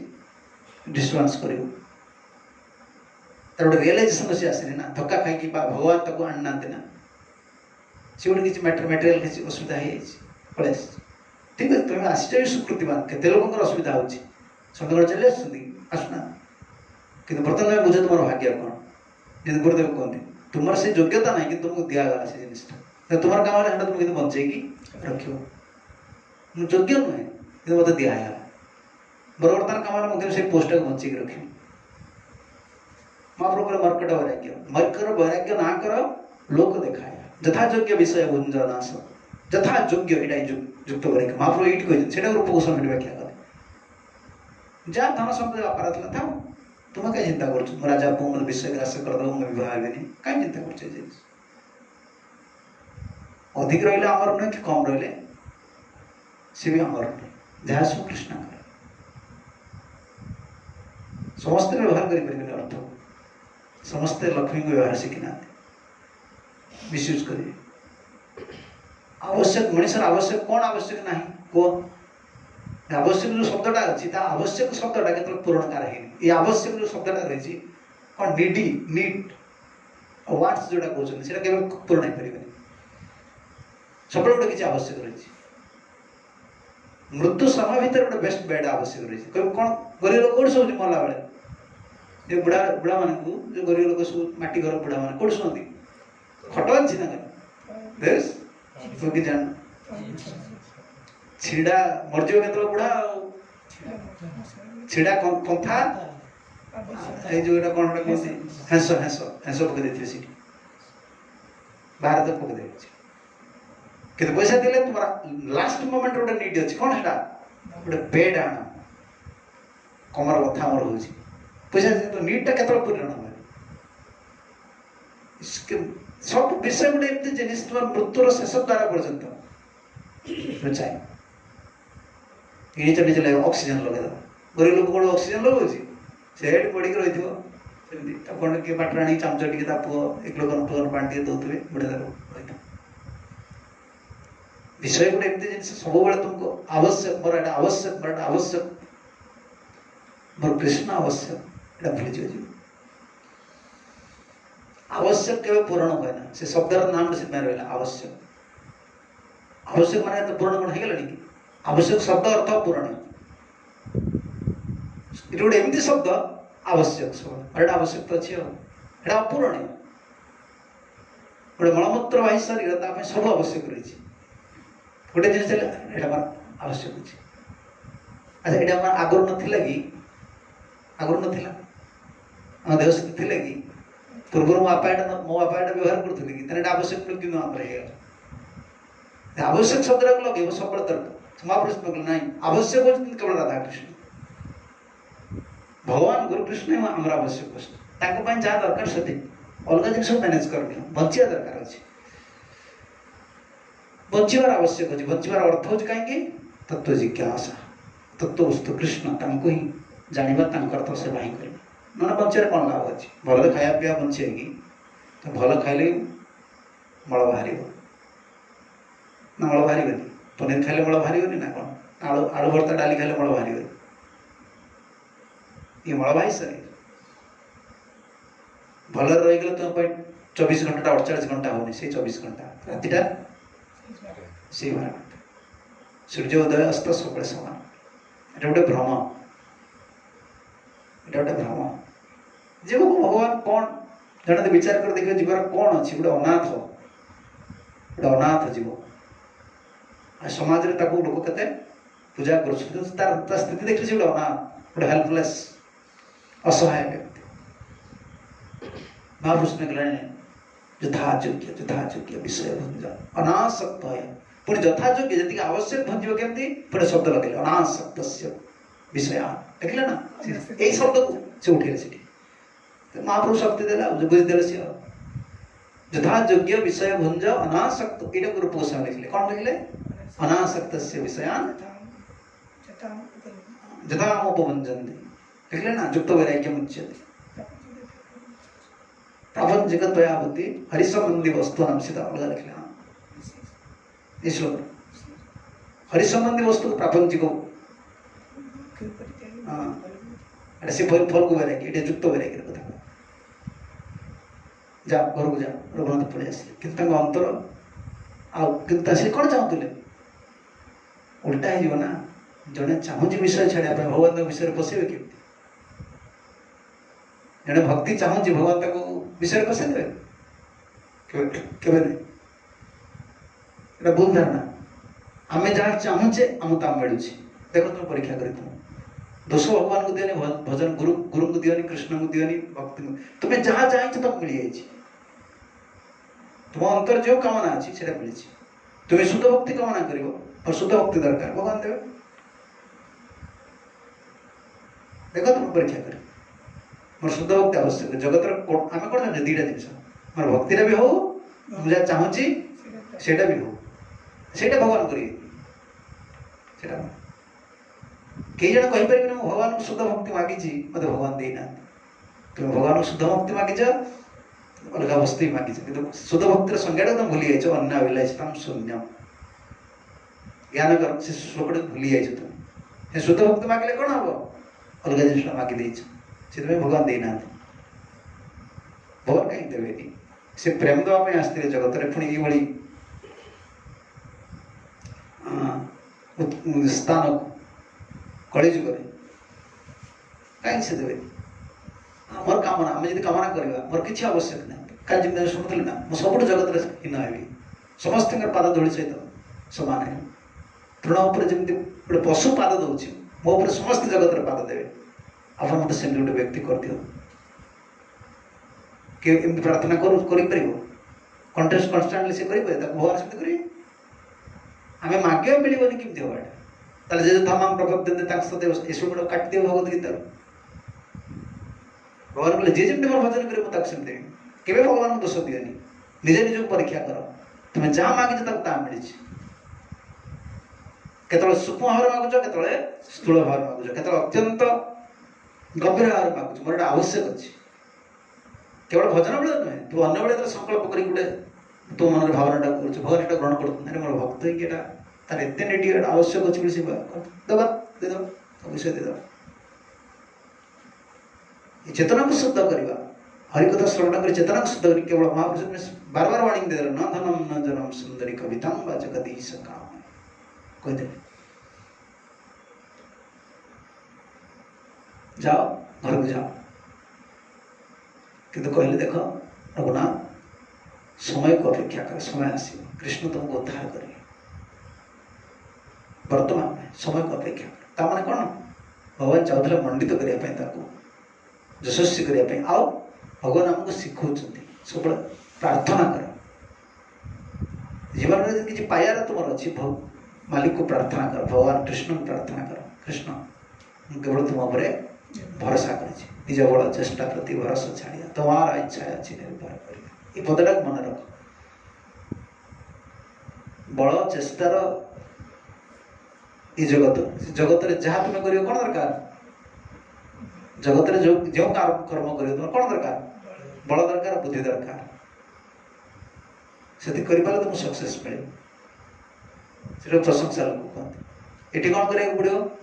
डिस्टर्बांस कर गोटे रियलाइजेशन से आसनी ना धक्का खाई भगवान तक आना ना सी गोटे किसी मैटेरियल किसी असुविधा हो पड़े ठीक है तुम आसो सुकृतिमान केते लोक असुविधा हो सन्देह चले आसना कि बर्तमान बुझे तुम भाग्य कौन जब गुरुदेव कहते तुम से योग्यता ना कि तुमको दिगला से जिनटा तुम काम है तुम कि बचेगी रख योग्य नुहे कि मत दिगला बर्तमान काम मुझे से पोस्ट को बचेगी रख महाप्रभु मर्कट वैराग्य मर्कर वैराग्य ना कर लोक देखाया यथा योग्य विषय भुंजनाश यथा योग्य यहाँ युक्त वैराग्य महाप्रभु ये कहते रूप गोस्वामी व्याख्या कर जहाँ धन संपत्ति अपराध था तुम क्या चिंता कर राजा पुओ विषय ग्रास करदेव मुझे बहुत हेनी कहीं चिंता कर अधिक रहा आमर नुहे कि कम रही सी भी आमर नुहे जहाँ सब कृष्ण समस्ते व्यवहार करें अर्थ समस्ते लक्ष्मी को व्यवहार शिखिना मिसयूज करेंगे आवश्यक मनुष्य आवश्यक कौन आवश्यक ना कह आवश्यक जो शब्दटा अच्छी आवश्यक शब्दटा के पूरणकार है आवश्यक जो शब्दटा रही कौन निडी नीड वाट्स जोटा कहते हैं केवल पूरण हो पारे सब गोटे किसी आवश्यक रही मृत्यु समय भितर गोटे बेस्ट बेड आवश्यक रही कह कौन गरीब लोग कौन शोचे मरला बेले ये बुढ़ा बुढ़ा मान को जो गरीब लोग सब माटी घर बुढ़ा मान कौन शुंती खट अच्छी ना बेस कि जान छिड़ा मरजिव के बुढ़ा छिड़ा कंथा ये जो एटा कौन कहते हेंस हेंस हेंस पकड़ देते सीट बाहर तो पकड़ दे कि पैसा देले तुम्हारा लास्ट मोमेंट गोटे नीड अच्छी कौन है गोटे बेड आण कमर बथा मोर हो पैसा तो नीडटा केतल पूर्ण हो सब विषय गोटे एमती जिनिस तुम मृत्युर शेष द्वारा पर्यटन चाहिए ये निज लगे ऑक्सीजन लगे गरीब लोग कौन ऑक्सीजन लगुच से पड़ी रही कौन किए बाटर आनी चामच टे पुओ एक लोग पुअर पानी दौथे बुढ़ा रही विषय गोटे एमती जिन सब तुमको आवश्यक मोर एटा आवश्यक मोर एटा आवश्यक मोर कृष्ण आवश्यक एटा भूली जीव आवश्यक केवल पूरण हुए ना से शब्दर नाम से रहा आवश्यक आवश्यक माने तो पूरण कौन है कि आवश्यक शब्द अर्थ पूरण ये गोटे एमती शब्द आवश्यक शब्द और आवश्यक तो अच्छी है अपूरणीय गोटे मलमूत्र वाही शरीर सब आवश्यक रही गोटे जिन आवश्यक अच्छे अच्छा यहाँ आगुरी नाला कि आगुरी नाला आम देह स्थिति थी कि पूर्व मो बापा व्यवहार करूँ कि आवश्यक कि आवश्यक शब्द लगे सब दरकार महापुरुष कहले ना आवश्यक होती केवल राधा कृष्ण भगवान गुरु कृष्ण आम आवश्यक वस्तु जहाँ दरकार से अलग जिन मैनेज कर बचा दरकार अच्छे बचार आवश्यक अच्छे बचार अर्थ हो कहीं तत्व जिज्ञासा तत्व वस्तु कृष्ण ही जानवर तो सेवा ही कर ना बचार कौन लाभ अच्छे भल खाया पीवा बचे कि तो भल खाइले मल बाहर ना मल बाहर पनीर खाइले मल बाहर ना कौन आलू आलू भर्ता डाली खाइले मल बाहर ये मलबाही शरीर भल रही गले तुम 24 घंटा 48 घंटा होनी से 24 घंटा रातिटा से 12 घंटा सूर्योदय अस्त सब समान ये गोटे भ्रम ये गोटे भ्रम जीव को भगवान कौन जन विचार कर देखिए जीवर कौन अच्छी गोटे अनाथ जीव आ समाज रे ताको लोक केते पूजा कर स्थिति देखिए गोटे अनाथ गोटे हेल्पलेस असहाय व्यक्ति महापुरुष ने कहले यथायोग्य विषय भंज अनासक्त है पुणी यथायोग्य जी आवश्यक भंज केमती पुणे शब्द लगे अनासक्त विषय देखले ना यही शब्द को से उठे से महापुरुष शक्ति देला बुझीदे सी यथायोग्य विषय भंज अनासक्त ये रूप गोस्वामी लिखले कौन लिखले अनासक्त विषयान यथामुपभंजन्ति लिखले ना युक्त वैराग्य मुच्यते प्रापंचिक त्वया बुद्धि हरिसंबंधी वस्तु अंशिता अलग लिखले हाँ श्लोक हरिसंबंधी वस्तु प्रापंचिक हाँ से फल को वैराग्य ये युक्त वैराग्य कथा जा घर को जा रघुनाथ पड़े आस कि अंतर आसे कौन चाहूले उल्टा हो जड़े चाहूँ विषय छाड़ा भगवान विषय पशे के जड़े भक्ति चाहूँ भगवान ताको विषय पशे दे भूल धारणा आम जहाँ चाहूचे आमको आम मिलूँ देख तुम परीक्षा कर दोष भगवान को दियोनी भजन गुरु गुरु को दियोनी कृष्ण को दियोनी भक्ति को तुम्हें जहाँ चाहे तुमको मिल जाए तुम अंतर जो कामना अच्छी से मिली तुम्हें शुद्ध भक्ति कामना कर और शुद्ध भक्ति दरकार भगवान देवे देख तुम परीक्षा कर मोर शुद्ध भक्ति आवश्यक जगत आम कौन जाने दीटा जिन मोर भक्ति भी हो मुझे चाहूँगी सेटा भी हो सेटा भगवान करिए कई जन कहीपर भगवान को शुद्ध भक्ति मागिची मत भगवान देना तुम भगवान को शुद्ध भक्ति मागिच अलग वस्तु मागिच कि शुद्ध भक्तिर संज्ञा तुम भूली जाइछ अन्ना विलासितम शून्यम ज्ञान कर से श्लोक भूली जाइछ तुम हे शुद्ध भक्ति मागिले कौन हम अलग जिन मागी देइछ से भगवान देना भगवान कहीं देवेनी से प्रेम देवाई आसते जगत में पुणी ये स्थान कलिजुग कहीं से देवे मोर कामना आम जी कामना करवा मोर किसी आवश्यक ना कल जमी शुणुली ना मुझे सब जगत हीन हेबी समस्त पाद धूली सहित सामान है तृण उपर जमी गोटे पशु पाद दौर मो उपर समस्त जगत पाद देवे आप मत से गोटे व्यक्ति कर दियो कि एमती प्रार्थना कंटेस्ट कन्स्टांटली से करेंगे भगवान से करेंगे आम मागे मिलबनी केमती हम ताले जे तमाम प्रभाव देते सदैव यशु गुण काट दियो भगवत गीता भगवान बोले जे जमी मोर भजन करे मुझे सेमती केवे भगवान को दोष दियोनी निजे निज परीक्षा कर तुम्हें जहाँ मागिच ता मिली केतल सूक्ष्म भाव मागुच केतले स्थूल भाव मागुच केतल अत्यंत गंभीर भाव मागुच मोर आवश्यक अच्छी केवल भजन बेले नुहे तू अन्य बेले संकल्प कर तू मन भावना भगवान यहाँ ग्रहण कर मोर भक्त होता तार एत निटी आवश्यक अच्छी दबा देदेव विषय देदेव चेतना को शुद्ध करवा हरिकथा श्रवण कर चेतना को शुद्ध कर केवल महापुरुष बार बार वाणी दे न धनम न जनम सुंदरी कविता जगदीश काम कहते जाओ घर को जाओ किंतु कहले देख रघुनाथ समय को अपेक्षा कर समय आसो कृष्ण तुमको उद्धार करेंगे वर्तमान में समय को अपेक्षा कर ताने कौन भगवान चाहते मंडित करने यशस्वी करने आओ भगवान आमको शिखौं सब प्रार्थना कर जीवन में किसी पाइबार तुम अच्छी मालिक को प्रार्थना कर भगवान कृष्ण को प्रार्थना कर कृष्ण केवल तुम भरोसा कर निज बल चेष्टा प्रति भरोसा छाड़िया तुम्हारा इच्छा अच्छी निर्भर कर ये पदटा मन रख बल चेष्टार ये जगत जहाँ तुम्हें कर कौन दरकार जगत जो कर्म कर कौन दरकार बल दरकार बुद्धि दरकार से तुम सक्सेस मिले प्रशंसा लोग कहते ये कौन करा पड़ो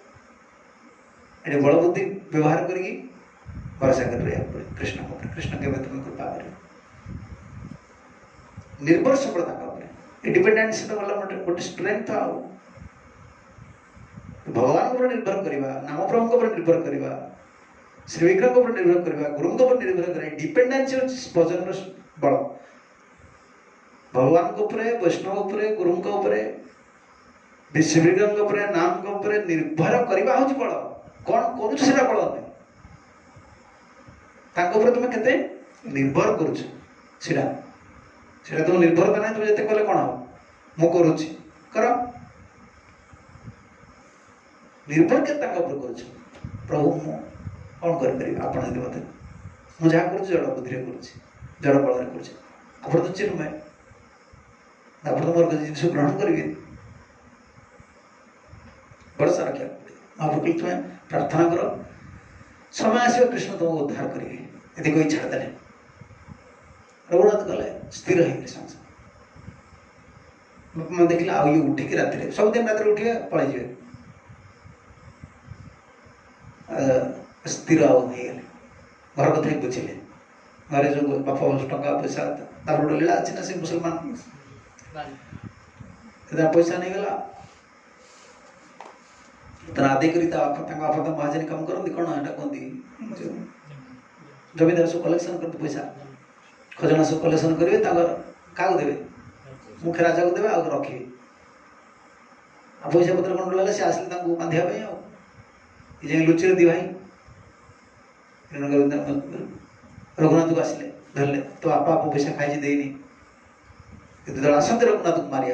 ये बल बुद्धि व्यवहार करी भरोसा कर पड़े कृष्ण कृष्ण के तुम्हें कृपा कर निर्भर सफलता डिपेंडेंस गोटे स्ट्रेंथ आ भगवान पर निर्भर करवा नाम प्रभु पर निर्भर करवा श्री विग्रह पर निर्भर करवा गुरु पर निर्भर कर डिपेंडेंस भजन बल भगवान वैष्णव गुरु श्री विग्रह नाम निर्भर करवा हूँ बल कौन करुछ बल नुहे तुम के निर्भर करुछ तुम निर्भरता ना तुम जिते कले कौन हम मु करुच्ची कर निर्भर के प्रभु मु कौन कर आप मत मुझे करुच्ची जड़ बुद्धि जड़ बल कर तो चिन्मय आप मोर जिन ग्रहण करेंगे भरोसा रखा महाप्रभु तुम्हें प्रार्थना कर समय आसो कृष्ण तुमको उद्धार करेंगे यदि कोई छाड़देले रघुनाथ गले स्थिर है मैं देखिए आ ये उठिक रात सबुदिन रात उठे पलि जाए स्थिर आगे घर कथा ही बुझिले घर जो बाप टंका पैसा तार गोटे लीला अच्छी ना से मुसलमान पैसा नहीं गला आदि कर बापा महाजन काम करती कौन यहाँ कहती जमीदार सब कलेक्शन करते पैसा खजना सब कलेक्शन करेंगे क्या देवे मुख्य राजा को देवे आगे रखे आ पैसा पत्र कौन लगे सी आसिले बांधापी आए लुचि दी भाई रघुनाथ को आसिले धरले तो बापा आप पैसा खाई देनी कि आसते रघुनाथ को मारे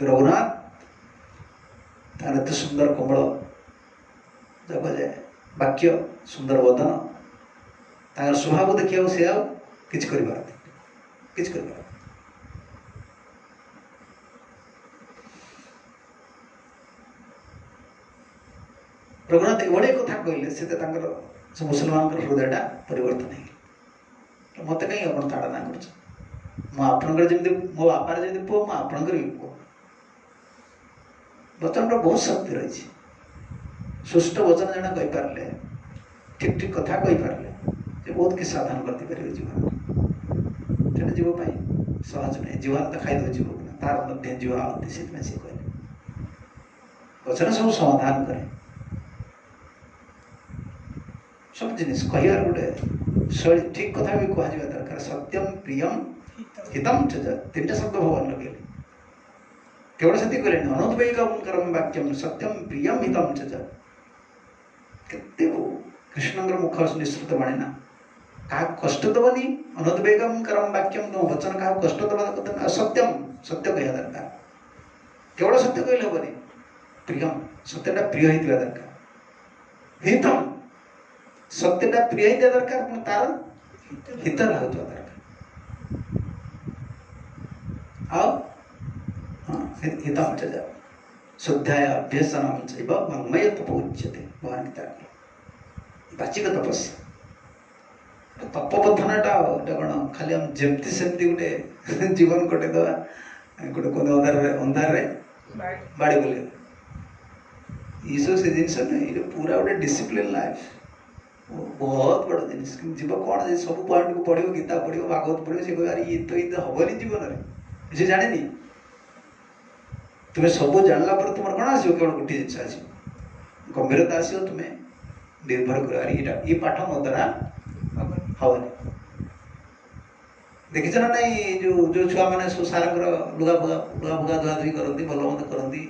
रघुनाथ तार एत सुंदर कमल जब जाए वाक्य सुंदर वदन तार स्वभाव देखा से किसी कर रघुनाथ एवढे कथा कहले से मुसलमान हृदयटा परिवर्तन है मत कहीं आप ताड़ना कर मो बापार जमी पुओ मो आपणकर भी पुओ वचन बहुत शक्ति रही सुष्ट वचन जन कहींपारे ठीक ठीक कथा कहींपारे जे बहुत किसी साधन करते जीवन जीव सहज नहीं जीवन तो खाई जीव तार मध्य जीव आती से कहले वचन सब समाधान करे सब जिनिस कहियार गोटे शैली ठीक कथा भी कह दरकार सत्यम प्रियम हितम च तीन शब्द भगवान लगे केवल से कहले अनुद्वेगम करम वाक्यम सत्यम प्रियम हितम च केते कृष्णंकर मुख निश्चित बाणी ना क्या कष्ट दबनी अनुद्वेगम करम वाक्यम तुम वचन क्या कष्ट दबा कथा असत्यम सत्य कह दरकार केवल सत्य कहले हेनी प्रियम सत्यटा प्रिय होता दरकार हितम सत्यटा प्रिय होता दरकार तार हित होता दरकार हितम च शुद्धाय अभ्यसनम चैव वाङ्मय तपोच्यते भगवान गीता बाचिक तपस्या तपोबद्धनाटा कौन खाली हम जमती सेमती गोटे जीवन कटेदवा गोटे कौन अंधार बाड़ी बोले ये सब से जिनस नहीं पूरा गोटे डिसिप्लिन लाइफ बहुत बड़ा जिनिस जीव कौन सब पॉइंट को पढ़ो गीता पढ़ो भागवत पढ़ो से कह ये तो हेनी जीवन में से जाने तुम्हें सब जानला पर तुम कौन आस केवल गोटे जिन आस गंभीरता आस तुम्हें निर्भर कर ये पाठ मो द्वारा हेनी देखिच ना नहीं जो छुआ मैंने सब सार लुगा फुगा धुआधुई करती भल मत करती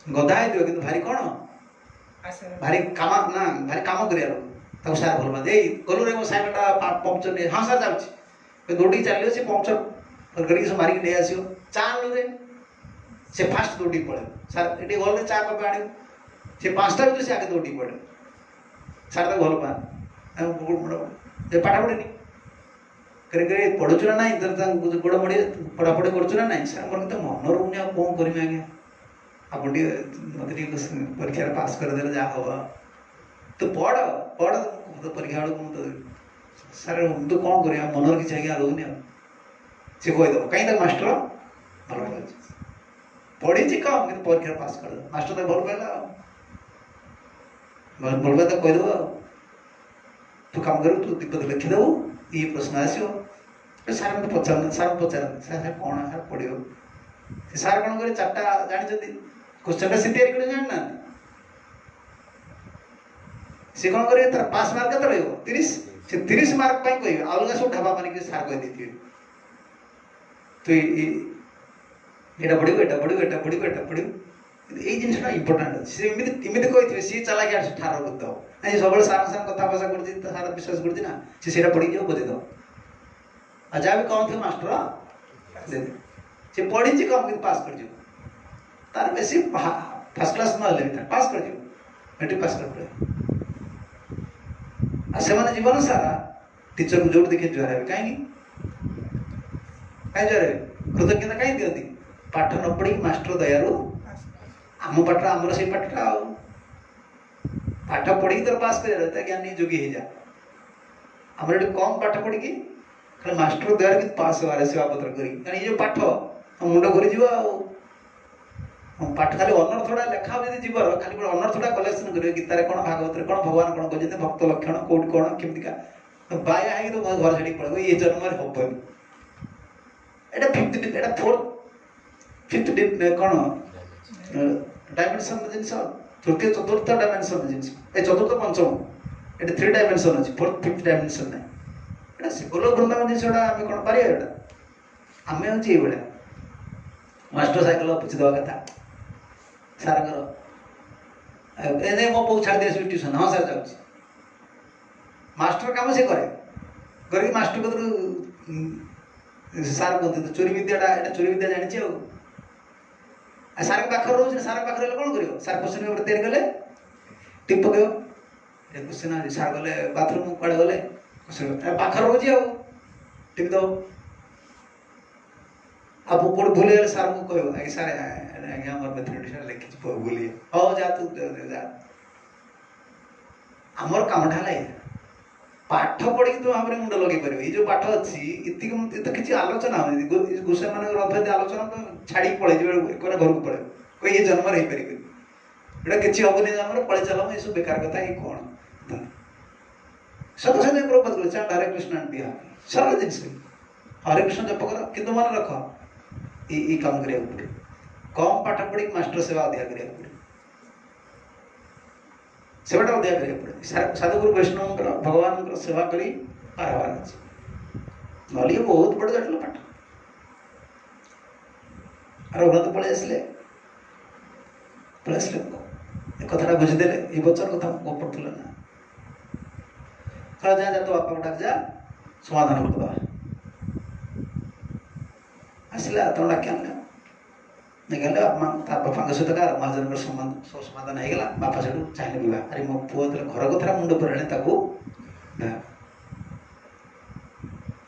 गधा है कि भारी कौन भारी काम ना भारी काम कर सार भल पाते गलु रे मो साइकेलटा पंक्चर नहीं हाँ सार जाऊँगी दौड़ी चलो सी पंक्चर करके सब मारिक नहीं आसो चालू रे से फास्ट दौड़ी पड़े सार ये गल चा कप आण से 5टा भर से आगे दौड़ी पड़े सार तो भल पा पाठ पढ़ेनि करे पढ़ुचु ना नहीं गोड़ मोड़ी पढ़ापढ़ी करुचु ना नहीं सार मोर तो मन रोनी आ कौन करमी आज्ञा आप मत परीक्षा पास करदे जहाँ हम तो पढ़ तो परीक्षा बेलू सार तो कौन कर मनर किसी आज्ञा रोनी सी कहीदेव कहीं तक मास्टर भल पढ़ी कम कि परीक्षा पास कर मास्टर तो भल पाला भल पाए तो कहीदेव तू काम कर तू दीपद लिखिदेव ये प्रश्न आसो सार मत पचार सार सार कौन सार पढ़ो सार कौन कर 4टा जानते क्वेश्चन से तैयारी कर जाना सी कौन करे तार पास मार्क के रही 30 से 30 मार्क पाई कहे अलग सब ढाबा मानिक सार कह देते तो ये पढ़ो एटा पढ़ो एटा पढ़ो एटा पढ़ो ये जिनसा इंपोर्टाट अच्छे इमित कही सी चला कि ठार करदे नहीं सब सार सार कथा भाषा कर सार विश्वास कर सीटा पढ़ी जाओ बुझेद आ जहाँ भी कम थे मास्टर सी पढ़ी कम कि पास कर तार बेसी फर्स्ट क्लास ना पास कर मेट्रिक पास कर से जीवन सारा टीचर को जो देखिए जुआर है कहीं जुआर कृतज्ञता कहीं दिखती पाठ न पढ़ी मास्टर दयारू आम पाठ आमर से पाठटा पाठ पढ़ी तो पास कर ज्ञानी जोगी हो जा आम कम पाठ पढ़ी खाली मास्टर दयार कि पास होवार सेवापत्र कर ये पाठ मुंड घूरीज पाठ खाली अनर्थटा लेखा जी जीव खाली अनर्थटा कलेक्शन कर गीतार कौन भागवत कौन भगवान कौन कहते भक्त लक्षण कौट कौन केमतिका बाया है तो घर छाड़ी पड़े ये जन्म हेनी एटा 5th एटा 4th कौन डायमेंशन जिन तृतीय चतुर्थ डायमेंशन जिन चतुर्थ पंचम ये 3 डायमेंशन अच्छे 4th 5th डायमेंशन ना ये गोल वृंदावन जिनसा आम कौन पार आम हूँ ये मास्टर साइकेल पुछीदेवा कथा सार मो पु छाड़ दिए ट्यूशन हाँ सार जाऊँगी मास्टर काम से करे मास्टर को सार कहते चोरी विद्याटा चोरी विद्या जानी सार पाखे रोज सार पाखे कौन कर सार क्वेश्चन पेपर तैयारी कले टिप पकड़ क्वेश्चन सार गले बाथरूम कड़े गले पाखे रोज टिप दो आप कौट भूल गए सार को कह सार आज्ञा आम मैथमेटिक्स लिखी बोलिए हाँ जा तू जा आमर कामटा है पाठ पढ़ी तुम भाव मुंड लगे पार ये जो पाठ अच्छी ये तो किसी आलोचना गोसाई मान अभ्यास आलोचना तो छाड़ी पड़े घर को पड़े कोई ये जन्म रही पारे एटा किसी हेनी जन्म पड़े चल ये सब बेकार कथा ये कौन सब साथ प्रभुपाद बोले चाल हरे कृष्ण एंड बी हैप्पी सरल जिनस हरे कृष्ण जप कर कि मन रख ये काम करा पड़े कम पाठ पढ़ी मास्टर सेवा अधिका करा पड़े सेवाटा अधिका करा पड़े साधुगुरु वैष्णव भगवान सेवा करी पारावार अच्छे ना बहुत बड़ जटिल पाठ आर तो पलि कथा बुझीदे ये बच्चर कथा पढ़ुल ना जा जा तो बापा डाक जा समाधान करदे आसला तो डाक गले बापा सहित महाजन सब समाधान होगा बापा से चाहिए बहुत अरे मो पुओ घर कथा मुंड पर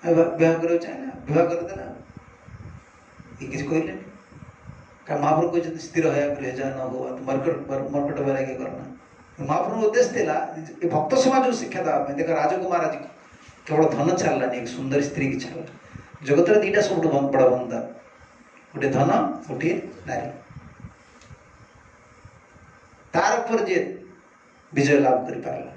विवाह कर चाहिए विवाह करदेला ये किसी कहले महाप्रभु कहते स्थिर है गृह जा न हो मरकट वैराग्य करना महाप्रभु उद्देश्य था भक्त समाज को शिक्षा देवा देख राजकुमार आज केवल धन छाड़लानी एक सुंदर स्त्री की छाड़ा जगत दीटा सब बड़ बंधन गोटे धन गोटे नारी तार ऊपर जे विजय लाभ कर पारला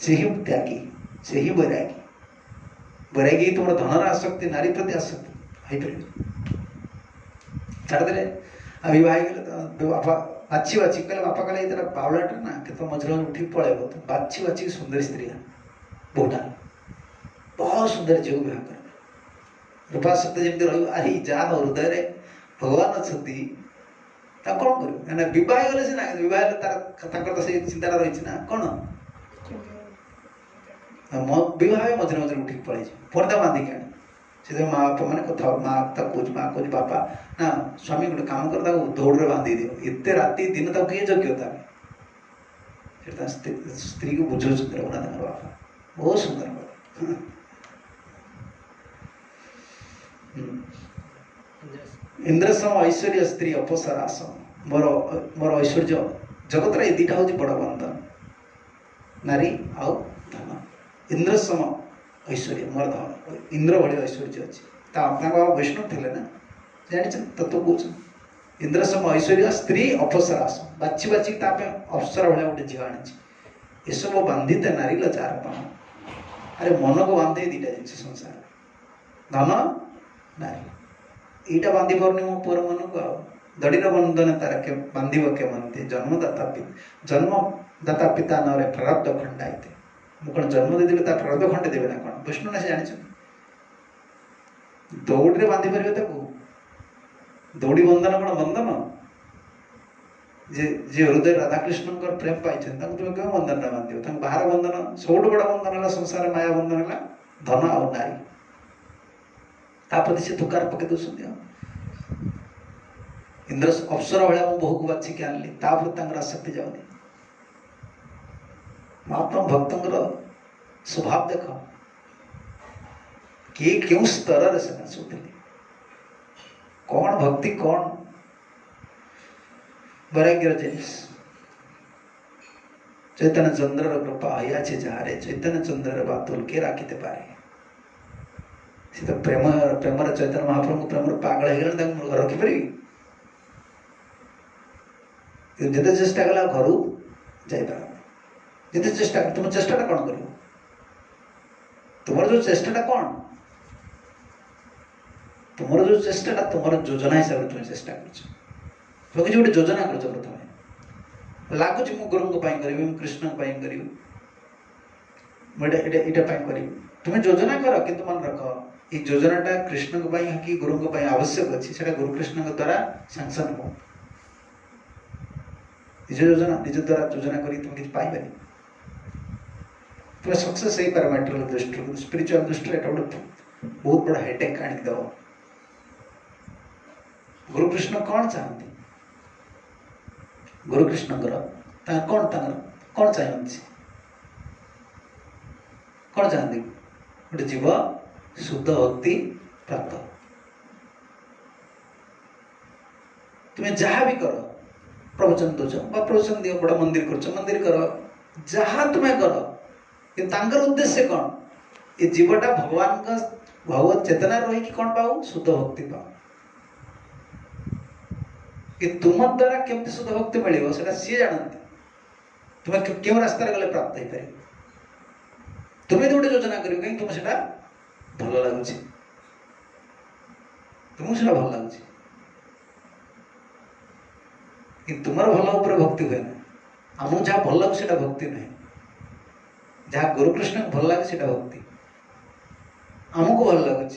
से ही त्यागी से ही वैरागी तुम धनर आसक्ति नारी प्रति आसक्ति छाड़दे विवाह गले बापा बाछी बाछी कहले बापा कहले ये बावलाटा ना के मझे उठी पड़ेब तो बाछी बाछी सुंदर स्त्री बोटा बहुत सुंदर झील विवाह कर रूपा सत्य जमी रही अरे जा हृदय भगवान अच्छा कौन कर बह गले सीना बह तो चिंता रही ना कौन बह मझे मझे उठी पड़े पर्दा बांधिक आने से माँ बापा मैंने कथा माँ कौच माँ कौच बापा ना स्वामी गोटे कम कर दौड़ बांधि दियो एत राति दिन तक किए योग्यता स्त्री को बुझे रघुनाथ बापा बहुत सुंदर इंद्रसम ऐश्वर्य स्त्री अपसरासम मोर मोर ऐश्वर्य जगत ये दीटा हूँ बड़ बंधन नारी आउ धन इंद्रसम ऐश्वर्य मोर धन इंद्र भाई ऐश्वर्य अच्छी बाबा वैष्णव थे ना जानी तत्व कौन इंद्रसम ऐश्वर्य स्त्री अपसरासम बाछी बाछी अप्सरा भाया गोटे झील आनी ये सब बांधिते नारी चार पान अरे मन को बांधे दीटा जिन संसार धन नारी यीटा बांधि पारनी मो पुअर मन को दड़ीर बंधन तार के बांधिब के मनते जन्मदाता पिता न प्रारब्ध खंडाइते मुझे जन्म देदेवी प्रारब्ध खंडे देवे ना कौन वैष्णव ना से जानी दौड़ी बांधि पारे दौड़ी बंधन कौन बंधन जे हृदय राधाकृष्ण प्रेम पाई तुम क्यों बंधन ना बांध बाहर बंधन सब बड़ा बंधन है संसार माया बंधन है धन आ नारी तापति से तुकार पके दौरान इंद्र अप्सरा भाया मो बहु को बाछिकी आनली आसक्ति जाऊनी महात्मा भक्तर स्वभाव देख किए क्यों स्तर से नाचुले कौन भक्ति कौन वैराग्य जिनिस चैतन्य चंद्र कृपा हया जहारे चैतन्य चंद्र बातुल के राखीते पारे सी तो प्रेम प्रेम चैतन्य महाप्रभु प्रेम पागल हो रखिपारि जिते चेष्टा कला घर जापर जिते चेष्टा तुम चेष्टा कौन कर तुम जो चेष्टा कौन तुम जो चेष्टा तुम योजना हिसाब से तुम चेष्टा कर किसी गोटे योजना कर प्रथम लगुच मु गुरु करी कृष्ण करी करी तुम योजना कर कि मन रख ये योजनाटा कृष्ण कि गुरु आवश्यक अच्छी से गुरु कृष्ण द्वारा सैंक्शन हो निज योजना निज द्वारा योजना करी तुम किसी पाइबार तुम सक्सेस हो पार मैटेरियल दृष्टि स्पिरिचुअल दृष्टि गोटे बहुत बड़ा हेडेक आनिक दब गुरु कृष्ण कौन चाहती गुरु कृष्ण कौन कौन चाहती कौन चाहती गोटे जीव शुद्ध भक्ति प्राप्त तुम्हें जहाँ भी कर प्रवचन दौच प्रवचन दियो बड़ा मंदिर कर मंदिर कर जहाँ तुम्हें कर कि तांकर उद्देश्य कौन ये जीवटा भगवान का भगवत चेतना रही कि कौन पाऊ शुद्ध भक्ति पाऊ कि तुम द्वारा केमती शुद्ध भक्ति मिले से सी जानते तुम्हें क्यों रास्ता गले प्राप्त हो पारे तुम्हें तो गोटे योजना कर कहीं तुम से भल लगुच तुमको से भल लगुच कि तुम भल उपर भक्ति हुए ना आमको जहाँ भल लगे से भक्ति नहीं जहाँ गुरुकृष्ण को भल लगे से भक्ति आमको भल लगुच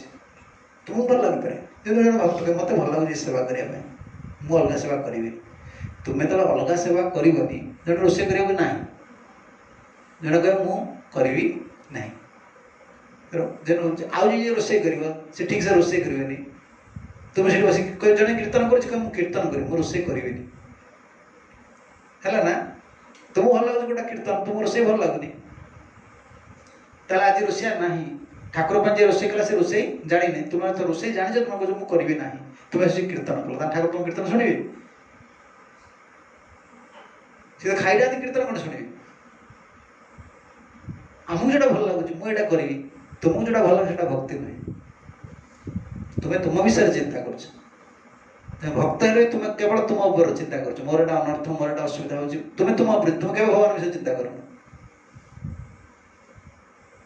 तुमको भल लग पारे जो भक्त मत भल लगुच सेवा करने मु अलग सेवा करी तुम्हें तो अलग सेवा करनी जन रोषे कर जन कह मु करी ना आउ जी रोषे कर ठीक से रोषे करेनि तुम से बस जन कीर्तन कर कीर्तन करी मु रोषे करी है ना तुमको भल लगे गोटे कीर्तन तुम रोषे भल लगुनि आज रोषिया ना ठाकुर पे रोषे कला से रोषे जानी नहीं तुम्हें तो रोषे जानी तुम कह मुझे करी ना तुम्हें से कीर्तन कल ठाकुर तुम कीर्तन शुणे सी तो खाई जाती कीर्तन कौन शुणे आमको जो भल लगुच मुझे करी तुमको जो भल लगे भक्ति नुहे तुम्हें तुम विषय चिंता कर भक्त है तुम्हें केवल तुम उपर चिंता कर मोर एटा अनर्थ मोर एटा असुविधा हो तुम्हें तुम तुम केवल भगवान विषय चिंता कर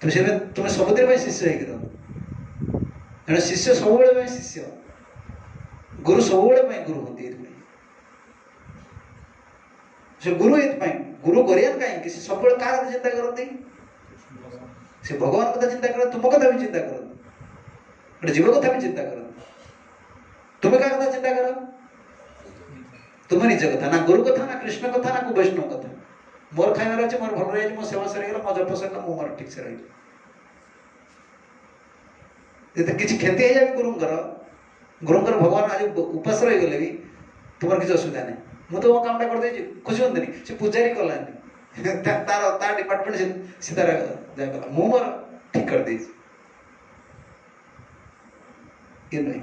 तुम्हें सबुद शिष्य हो शिष्य सब शिष्य गुरु सब गुरु होती से गुरु ये गुरु करियन कहीं सब क्या चिंता करती से भगवान कथा चिंता कर तुम कथा भी चिंता कर गोटे जीव कथा भी चिंता कर तुम्हें क्या कथा चिंता कर तुम निज कथा ना गुरु कथा ना कृष्ण कथा ना वैष्णव कथा मोर खाइबार अच्छे मोर भल रही मो सेवा सरीगला मो जप सरला मो मोर ठीक से रही किसी क्षति हो जाए गुरुंकर भगवान आज उपास रही गले भी तुम किसी असुविधा नहीं मुझे तो वो काम करदे खुशी हमें से पूजारी कलानी तार डिपार्टमेंट से तार जाए मु मोर ठीक कर दे नुहे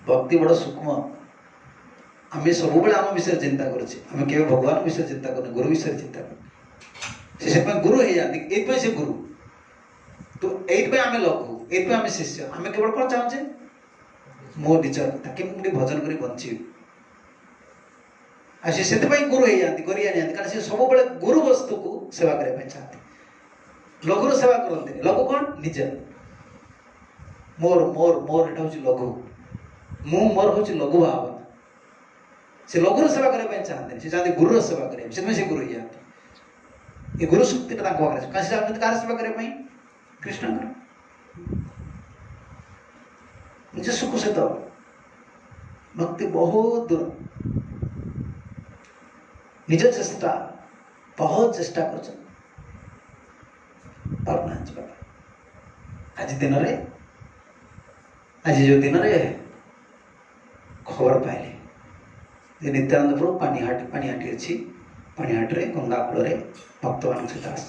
भक्ति बड़ सूक्ष्म आम सब आम विषय चिंता करें भगवान विषय चिंता कर गुरु विषय चिंता कर गुरु हो जाती ये गुरु तो ये आम लगू ये आम शिष्य आम केवल कौन चाहे मो निज कथा कि मुझे भजन कर बची से गुरु हो जाती कारण से सब गुरु वस्तु को सेवा करने चाहते लघुर सेवा करते लघु कौन निज मोर मोर मोर एटा हूँ लघु मु मोर हूँ लघु भावना से लघुर सेवा करने चाहते से चाहते गुरुर सेवा करें से गुरु हो जाती ये गुरु शक्ति कार सेवा करने कृष्ण निज सुख से तो भक्ति बहुत दूर निज चेष्टा बहुत चेष्टा कर आज दिन रे आज जो दिन रे खबर पाइले नित्यानंद प्रभु पानीहाटी अच्छी पानीहाट रे गंगा कूल भक्त मान सहित आस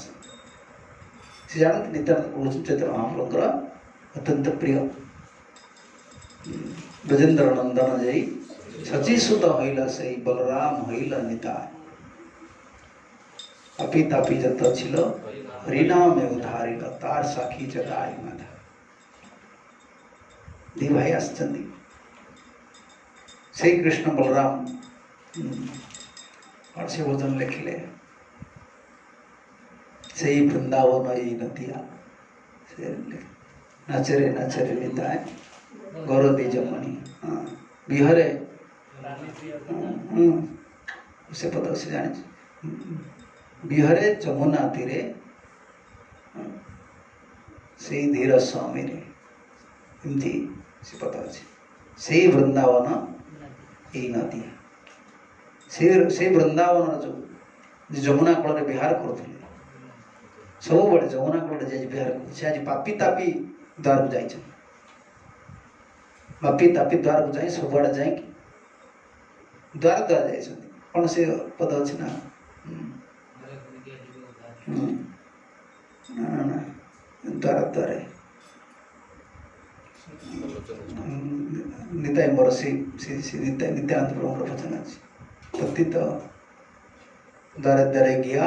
जानते नित्यानंद प्रभु चैतन्य महाप्रभुଙ୍କର अत्यंत प्रिय ब्रजेन्द्र नंदन जय शचीसुत हईला से बलराम हईला निताय अपी तापी जत छिलो हरिनाम में उधारिल तार साखी जगाई माता दी भाई आसचंदी से कृष्ण बलराम और से भजन लिखिले से वृंदावन ये नदिया से नचरे निताय गौरदी जमनी बिहरे उसे पता उसे जाने बिहरे जमुना तीरे से धीर स्वामी रे एमती से पता अच्छे से वृंदावन ये नदी से वृंदावन जो जमुना कूल विहार करुले सब बड़े जमुना कूल विहार कर आज पापी तापी द्वार को जाए बापी तापी द्वार को जाए सब आड़े जाए द्वार द्वार जाए कौन से पद अच्छे ना द्वार द्वारे निताय मोर से निताय नित्यानंद प्रभुर भजन अच्छी पतित द्वारे द्वारे गया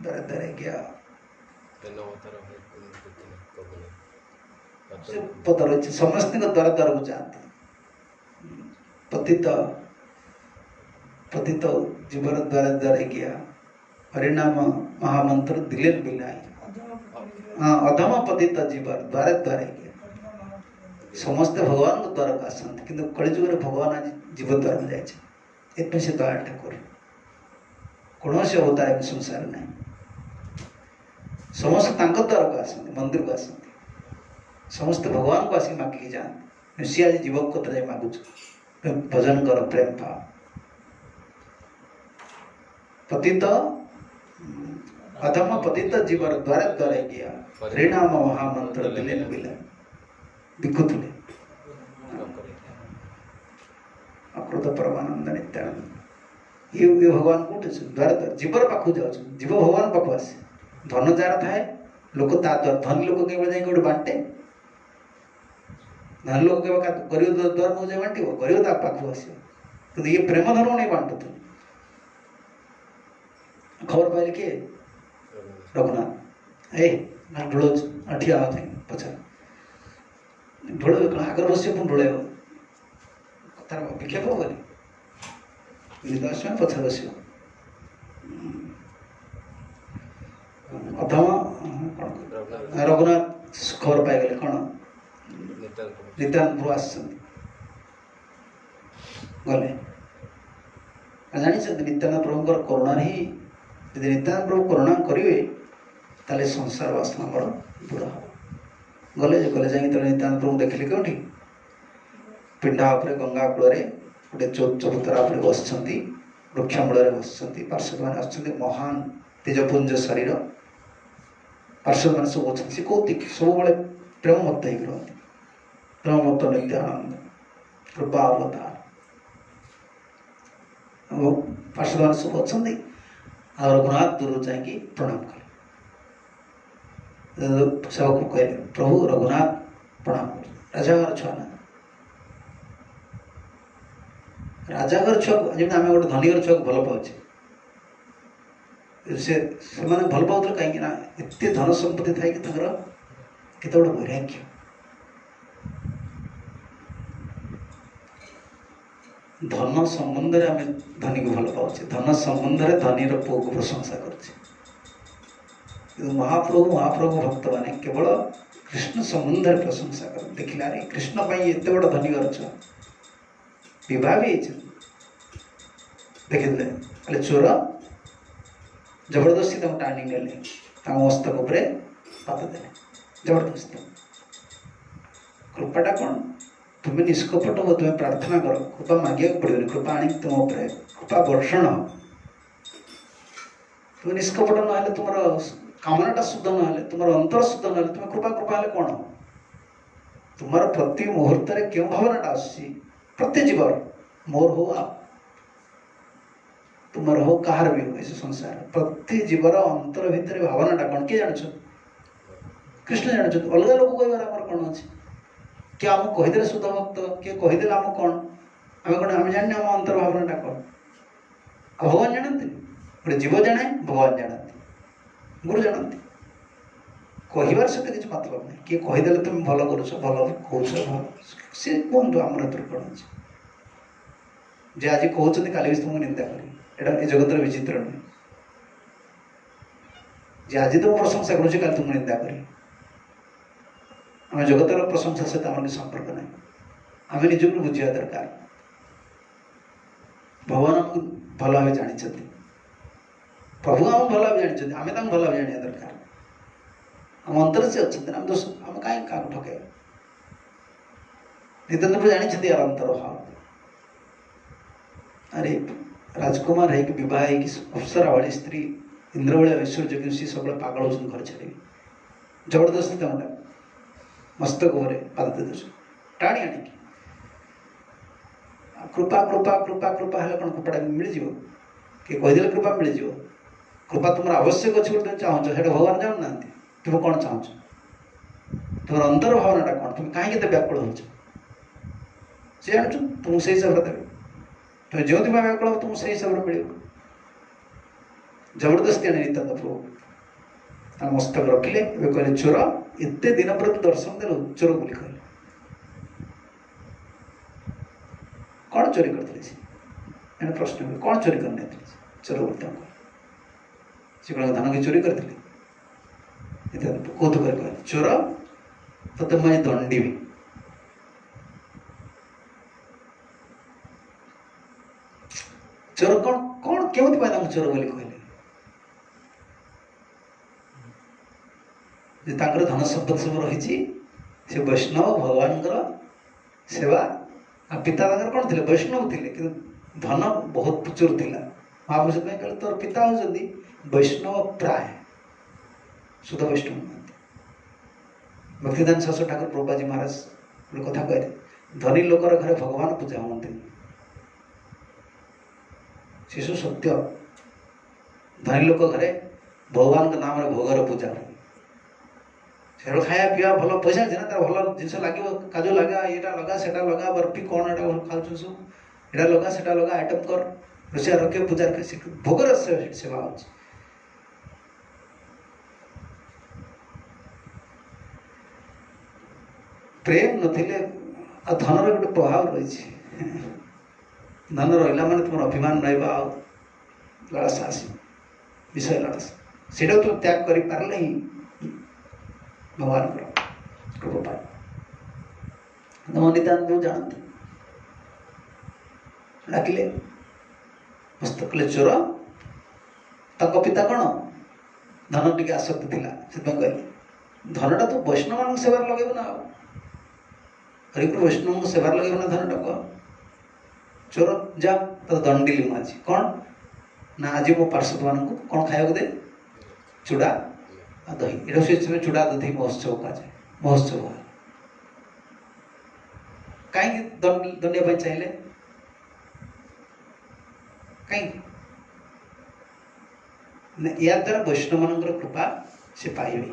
द्वारे द्वारे गया पद रही समस्त द्वारा द्वार को जाते पतित पतित जीवन द्वारे द्वारे गया हरिनाम महामंत्र दिले बिलाई अधम पतित जीवन द्वारे द्वारे गया समस्त भगवान को द्वार का आसंत किंतु कलिजुग भगवान आज जीव द्वार में जाए से दया ठाकुर कौन से अवतार संसार नहीं समस्त द्वार को आसंत मंदिर को आसंत समस्त भगवान को आसिक मागिकी जाते सी आज जीव को जाए मागुच भजन कर प्रेम भाव पतित अधम पतित जीवन द्वारे द्वारे गया हरिनाम महामंत्र दिले बिला बिकुतुले अकृत परमानंद नित्यानंद ये भगवान कौटे द्वार द्वार जीवर पाखु जाऊँ जीव भगवान पाखु आसे धन जार थाए लोक ता द्वार धनी लोक केवल जाए गोटे बांटे धनी लोक केवल गरीब द्वार को जाए बांटे गरीब ता पाखु आस कि ये प्रेम धर्म नहीं बांटु खबर पाइल किए रघुनाथ ए ढोल ठिया होते पचा ढोल आगर बस ढोल तार विक्षेप होनी पछा बस अधम रघुनाथ खबर पाइगले कौन नित्यानंद प्रभु आस गले जानी नित्यानंद प्रभुଙ୍କର करुणा ही यदि नित्यानंद प्रभु करुणा करेंगे ताले संसार वासना मोर दूर हम गले गले जाए नित्यानंद प्रभु देखिले कौटी पिंडा उपरे गंगा कूल गोटे चबूतरा उपरे बस वृक्ष मूल बस पार्षद मैंने आसुँच महान तेजपुंज शरीर पार्षद मैंने सब अच्छा सी कौती सब प्रेममत्त हो रही प्रेममत्त नित्यानंद कृपा अवतार पार्षद मैंने सब अच्छा रघुनाथ दूर जाकि प्रणाम कले सेवक कहले प्रभु रघुनाथ प्रणाम राजा घर छुआ ना राजा घर छुआ जमी आम गोटे धनी घर छुआ भल पाचे से भल पाते कहीं एत धन संपत्ति थी केत गोटे वैराग्य धन संबंध में आम धनी को भल पाचे धन संबंध में धनी पुओ को प्रशंसा करुचे महाप्रभु भक्त मैंने केवल कृष्ण संबंध में प्रशंसा कर देखिला रे कृष्ण एत बड़ धनी घर छुआ विवाह भी देखिले कहले चोर जबरदस्ती टाणी नेले मस्तक उपरे पात देले जबरदस्ती कृपाटा कौन तुम्हें निष्कपट हो तुम्हें प्रार्थना करो कृपा मांगे पड़े कृपा आनी तुम उपरे कृपा वर्षण तुम निष्कपट ना तुम कामनाटा शुद्ध ना तुम अंतर शुद्ध ना तुम कृपा कृपा कौन तुम प्रति मुहूर्त क्यों भावनाटा आसी प्रति जीवर मोर हो आप तुमर हो कहार भी हो ऐसे संसार प्रति जीवर अंतर भितर भावनाटा कौन किए जान कृष्ण जान अलग लोक कहबार आम कौन अच्छे किए आम कहीदे शुद्ध भक्त किए कहीदे आम कौन आम कौन आम जाने आम अंतर भावनाटा कौन भगवान जानते गोटे जीव जाने भगवान जानते गुरु जानते कहबार सहित किसी मतलब नहीं किए कहीदे तुम भल कर भल कौच भल सी कहतु आम कौन अच्छे जे आज कहते काली भी तुमको निंदा करें ये जगतर विचित्र नुहे जे आज तुम प्रशंसा करुचे काली तुमको निंदा करें आम जगतर प्रशंसा सहित आम संपर्क ना आम निजक बुझा दरकार भगवान आमको भल भाव जानी प्रभु आम भल भाव जानी आम भल भाव जाना दरकार आम अंतर से अच्छा आम दोष आम कहीं क्या ठके नित्यानंद जानी यार अंतर भाव अरे राजकुमार है कि विवाह है कि अप्सरा वाली स्त्री इंद्र भाई ऐश्वर्य कि सी सब पागल हो घर छाड़ी जबरदस्ती तमटा मस्तक पाद दे टाणी आण कृपा कृपा कृपा कृपा है कौन कृपाटा मिल जाव किए कहीदे कृपा मिल जाव कृपा तुम आवश्यक अच्छे तुम चाहो भगवान जानना तुम कौन चाहो तुम अंतर भावनाटा कौन, तुम कहीं व्याकुल हो सी जानू तुमको से हिसाब से देवे, तुम जो व्याकुल हो तुमको से हिसाब से मिल। जबरदस्ती आने नित्यानंद प्रभु मस्तक रखिले कहले चोर एत दिन पर तू दर्शन देलु चोर बोली कहले कौन चोरी करते प्रश्न कौन चोरी करने चोर बोलते से कौन धन की चोरी करते कौतुक कह चोर तो मुझे दंडी चोर कौन कौन केमती चोर बोली कहले धन संपत्ति सब रही से वैष्णव भगवान सेवा पिता कौन थे वैष्णव थे कि धन बहुत प्रचुर था। महापुरुष कहले तोर पिता होती वैष्णव प्राय शुद्ध वैष्णव भक्तिदान सरस्वती ठाकुर प्रभुपाद जी महाराज गोटे कथा कहते धनी लोकर घरे भगवान पूजा हमें शिशु सत्य धनी लोक घरे भगवान के नाम भोगर पूजा हुए से खाया पीवा भल पैसा अच्छे ना भल जिन लगे काजू लगा ये लगा से लगा बर्फी कौन एटा खाऊ सब एटा लगा से लगा आइटम कर रोषिया रखे पूजा रखे भोगर सेवा हो प्रेम नथिले धन गोटे प्रभाव रही धन रहा माने तुम अभिमान रहा लालसा आस विषय लालसा से तुम त्याग कर पारे ही भगवान कृपा नित्यानंद जानते डाकिले मस्त कले चोर तक पिता कौन धन टी आसक्ति थी से कहले धनटा तो वैष्णव मान सेवार लगे ना हरिपुर वैष्णव सेवार लगे ना धनटा कह चोर जा तो दंडी लिमाजी कौन ना आज मो पार्षद मान कौन खाया दे चूड़ा दही ये चूड़ा दही महोत्सव कहुए महोत्सव कहीं दंडिया चाहिए कहीं या द्वारा वैष्णव मान कृपा से पाइबे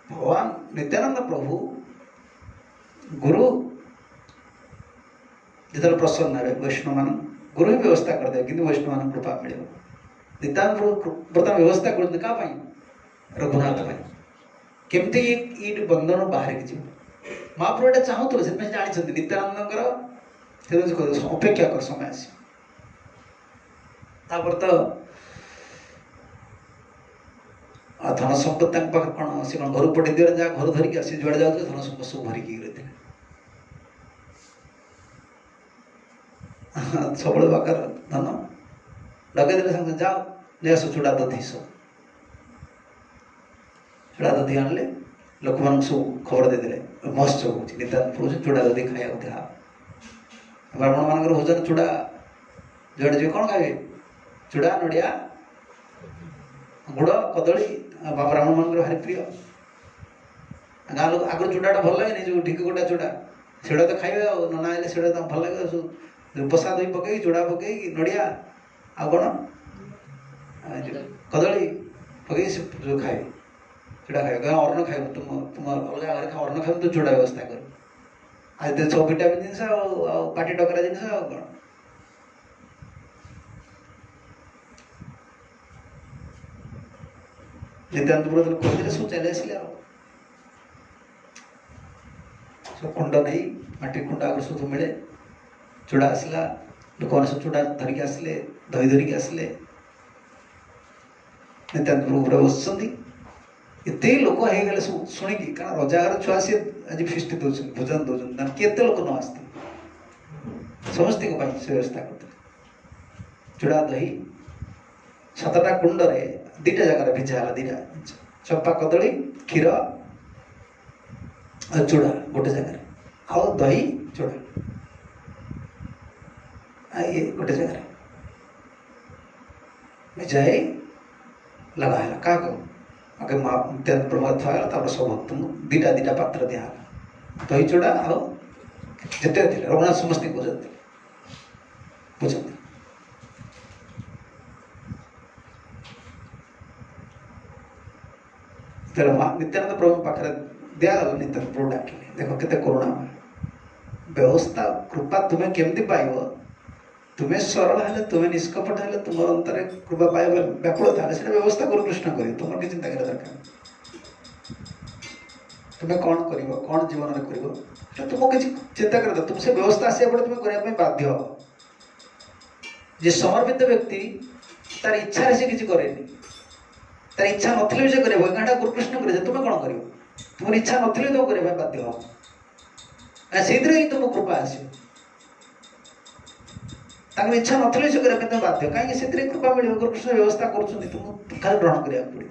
भगवान नित्यानंद प्रभु गुरु जो प्रसन्न है वैष्णव मान गुरु ही व्यवस्था करदे कि वैष्णव मान कृपा मिले नित्यानंद प्रभु बर्तमान व्यवस्था कर रघुनाथ केमती ये बंधन बाहर की जीव महाप्रभु एटा चाहूले से जानी नित्यानंद अपेक्षा कर समय आस तो धन संपत्ति कौन से कौन घर पठे दिए जहाँ घर धरिक आसी जुआड़े जाऊँ धन संपत्ति सब भरिकी रही सब बाकार धन लगे सामने जाओ ले आस चूड़ा दधी सब चूड़ा दधी आनले लोक मान सब खबर देदेले महोत्सव हो नित्यानंद प्रभु चूड़ा दधी खाया दिया ब्राह्मण मान भोजन चूड़ा जुआड़े जी कौन खाए चूड़ा नड़िया गुड़ कदली ब्राह्मण मान भारी प्रिय गाँ लोग आगे चूड़ा भल लगे जो ढिकी गोटा चूड़ा से तो खाइबे नना आए से भल लगे प्रसाद भी पकई चूड़ा पकई नड़िया आ कौन कदली पकई जो खाए चूड़ा खाए अन्न खाए तुम तुम अलग आगे खा अन्न खाए तो चूड़ा व्यवस्था कर आज तो सब विटामिन जिनस पाटी टकरा जिनस कौन नित्यानंद प्रभु कहते सब चले आसिले सब कुंड नहीं माटी कुंड आगे सब मिले चूड़ा आसला लोक मैंने सब चूड़ा धरिक आसिले दही धरिक आसिले नित्यानंद प्रभु पूरा बसुँच एत लोक हो गले सब शुणिकी कारण रजा घर छुआ सी आज फिस्ट दौर भोजन दौरान केते लोक न आसते समस्त से व्यवस्था करते चूड़ा दही सातटा कुंड दीटा जगह भिजा दीटा चंपा कदली क्षीर चूड़ा गोटे जगह आउ दही चूड़ा ये गोटे जगह भिजाई लगाला क्या आगे नित्यानंद प्रभु था सब भक्त दीटा दीटा पात्र दिहला दही चूड़ा आउ जिते थे रघुनाथ समस्त बुझाते बुझाते तेरे नित्यानंद प्रभु पाखे दिगला नित्यानंद प्रभु डाकिले देख केते करुणा व्यवस्था कृपा तुम्हें केमती पाइब तुम्हें सरल हेले तुम्हें निष्कपट हेले तुम अंतर कृपा पाइब व्याकुलता हेले से व्यवस्था गुरु कृष्ण करें तुम कि चिंता करा दरकार तुम्हें कौन कर कौन जीवन में कर तुम किसी चिंता कर तुम से व्यवस्था आसा पड़े तुम्हें करने बाध्य जे समर्पित व्यक्ति तार इच्छा से किसी करेनि तार इच्छा नथिले से करे घाटा गुरुकृष्ण करे तुम्हें कौन कर तुम इच्छा नथिले तो करने बाध्य से ही तुम कृपा आस इच्छा नथिले से करने तुम बाध्य कहीं से कृपा मिले गुरुकृष्ण व्यवस्था कर तुम खाली ग्रहण करा पड़े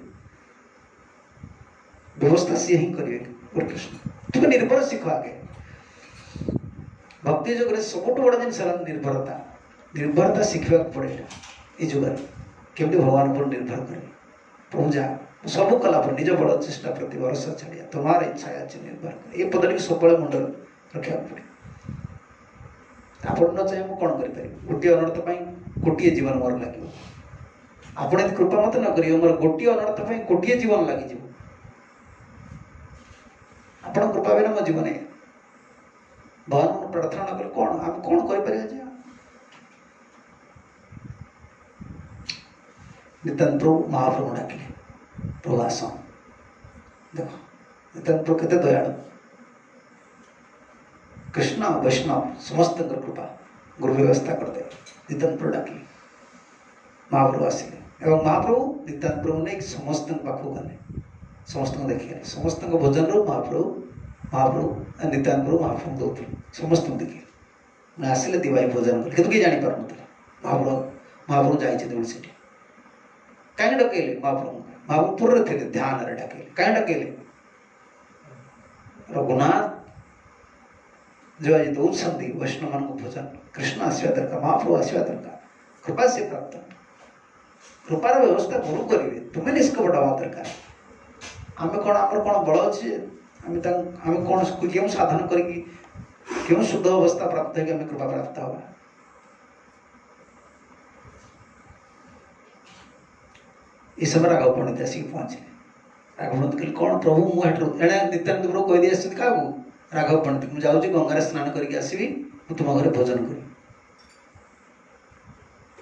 व्यवस्था सी ही करेंगे गुरुकृष्ण तुम निर्भर शिख आगे भक्ति जुग सबुठ बड़ जिन निर्भरता निर्भरता शिखा पड़े ये जुग केमती भगवान पर निर्भर करे प्रभु जा सब कला पर निज बड़ चेष्टा प्रति भरोसा छाड़िया तुम्हार इच्छा अच्छे निर्भर कर ये पद सब मुंड रखा पड़े आप न चाहे मुझे कौन कर गोटे अनर्थ गोटे जीवन मोर लगे आप कृपा मत न करेंगे मोर गोटे अनर्थ गोटे जीवन लगे आप कृपा बिना मो जीवन भगवान प्रार्थना न कले कौन आम कौन कर नित्यानंद प्रभु महाप्रभु डाकिले प्रभु आस देख नित्यानंद प्रभु केते दयालु कृष्ण वैष्णव समस्त कृपा गुरु व्यवस्था करदे नित्यानंद प्रभु डाकिले महाप्रभु आसिले एवं महाप्रभु नित्यानंद प्रभु नहीं समस्त पाखक गले समस्त देखिए समस्त भोजन रो महाप्रभु नित्यानंद प्रभु महाप्रभु दौते समस्त देखिए आसिले दिवाई भोजन कर किए जापर महाप्रभु जाइए दौड़ से कहीं डकैले महाप्रभु पूर्व थे ध्यान डकैले कहीं डकैले रघुनाथ जो आज दौरान वैष्णव मान भोजन कृष्ण आसवा दरकार महाप्रभु आसवा दरकार कृपा से प्राप्त कृपार व्यवस्था गुरु करेंगे तुम्हें निष्कपट हवा दरकार आम कौन आम कौन बल अच्छे आम कौन क्यों साधन क्यों शुद्ध अवस्था प्राप्त है कृपा प्राप्त हवा ये समय राघव पंडित आसिक पहुँचले राघव पंडित कहले कौन प्रभु मुझे एणे नित्यानंद प्रभु कहीदे आस क्या राघव पंडित मुझे जाऊँगी गंगार स्नान करके आसवि तुम घर भोजन करी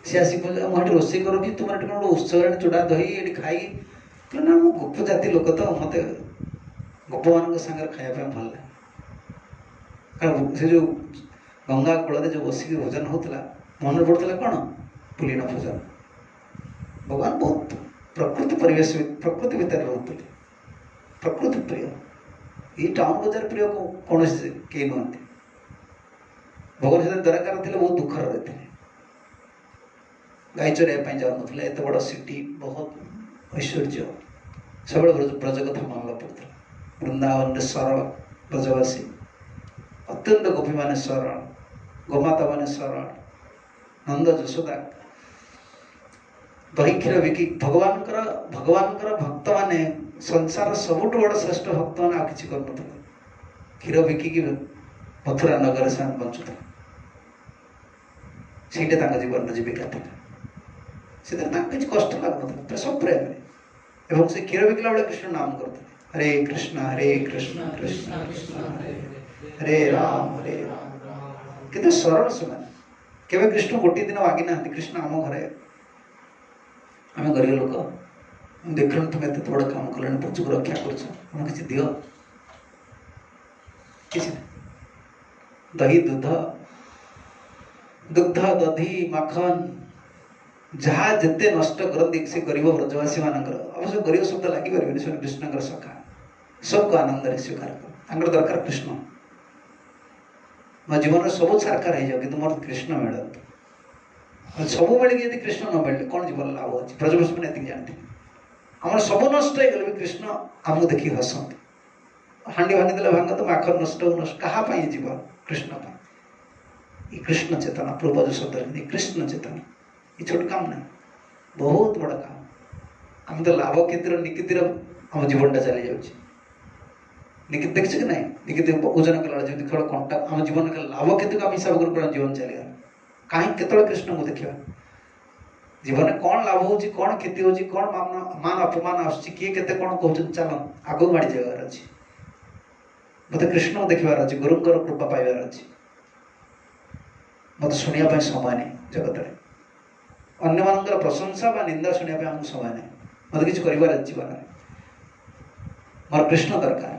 सी आसिक मुझे रोषे करूँ तुम गोटे उत्सव चूड़ा दही ये खाई कहले ना मु गोप जाति लोक तो मत गोप मान सागर खायापी भल लगे कारण से जो गंगा कूल जो बसिक भोजन होता मन पड़ता कौन पुलीन भोजन भगवान बहुत प्रकृति परिवेश प्रकृति भितर रोते प्रकृति प्रिय ये टाउन बजार प्रिय कौन कई नुहति भगवान से दरकार थे बहुत दुखर रही गाई चराइवाई जाऊन एत बड़ सिटी बहुत ऐश्वर्य सब ब्रज कथा मन पड़ता वृंदावन सरल ब्रजवासी अत्यंत गोपी मान सरल गोमाता मान सरल नंद यशोदा दही क्षीर बिकी भगवान भक्त माने संसार सबुठ बड़ श्रेष्ठ भक्त मैंने किसी कर क्षीर बिकी मथुरा नगर से बंचुता सीटे जीवन जीविका थी से किसी कष्ट लगुन सब प्रेम एवं से क्षीर बिकला बेले कृष्ण नाम करते हरे कृष्ण कृष्ण कृष्ण हरे राम कितने सरल से केवे कृष्ण गोटे दिन मागी ना कृष्ण आम घरे आम गरीब लोक देख तुम एत बड़ कम कल बच्चों को रक्षा कर किसी दियो किसी दही दुग्ध दधी माखन जहाँ जिते नष्ट करती से गरीब ब्रजवासी मान अवश्य गरीब शब्द लगे पारे कृष्ण सखा सबको आनंद स्वीकार कर दरकार कृष्ण मो जीवन सब साकार हो जाओ कि मोर कृष्ण मिलत सब मिले यदि कृष्ण न मिले कौन जीवन लाभ अच्छे ब्रजवासी मैंने ये जानते आम सब नष्ट हो गले भी कृष्ण आमको देखी हसंत हांडी भांगी देले भांगत माखन नष्ट हो नष्ट क्या जीवन कृष्ण ये कृष्ण चेतना पूर्वज शब्द कृष्ण चेतना ये छोट काम ना बहुत बड़ा काम आम तो लाभ क्षेत्र निकितिर आम जीवनटा चली जाऊँगी निकित देखिए कि नहीं निकित ओजन कला जमी खेल कंटा आम जीवन लाभ क्षेत्र आम हिसाब कर जीवन चलेगा कहीं केत कृष्ण को देखा जीवन में कौन लाभ हो कौन क्षति हो कौन मान अपमान आसुची किए केते कौन कहते चल आगू माड़ी जाबार अच्छी मत कृष्ण देखबार अच्छी गुरुंर कृपा पाइबार अच्छी मत शुणा समय नहीं जगत में अन्य मान प्रशंसा बा निंदा शुणा आमको समय नहीं मत किसी कर जीवन में मोर कृष्ण दरकार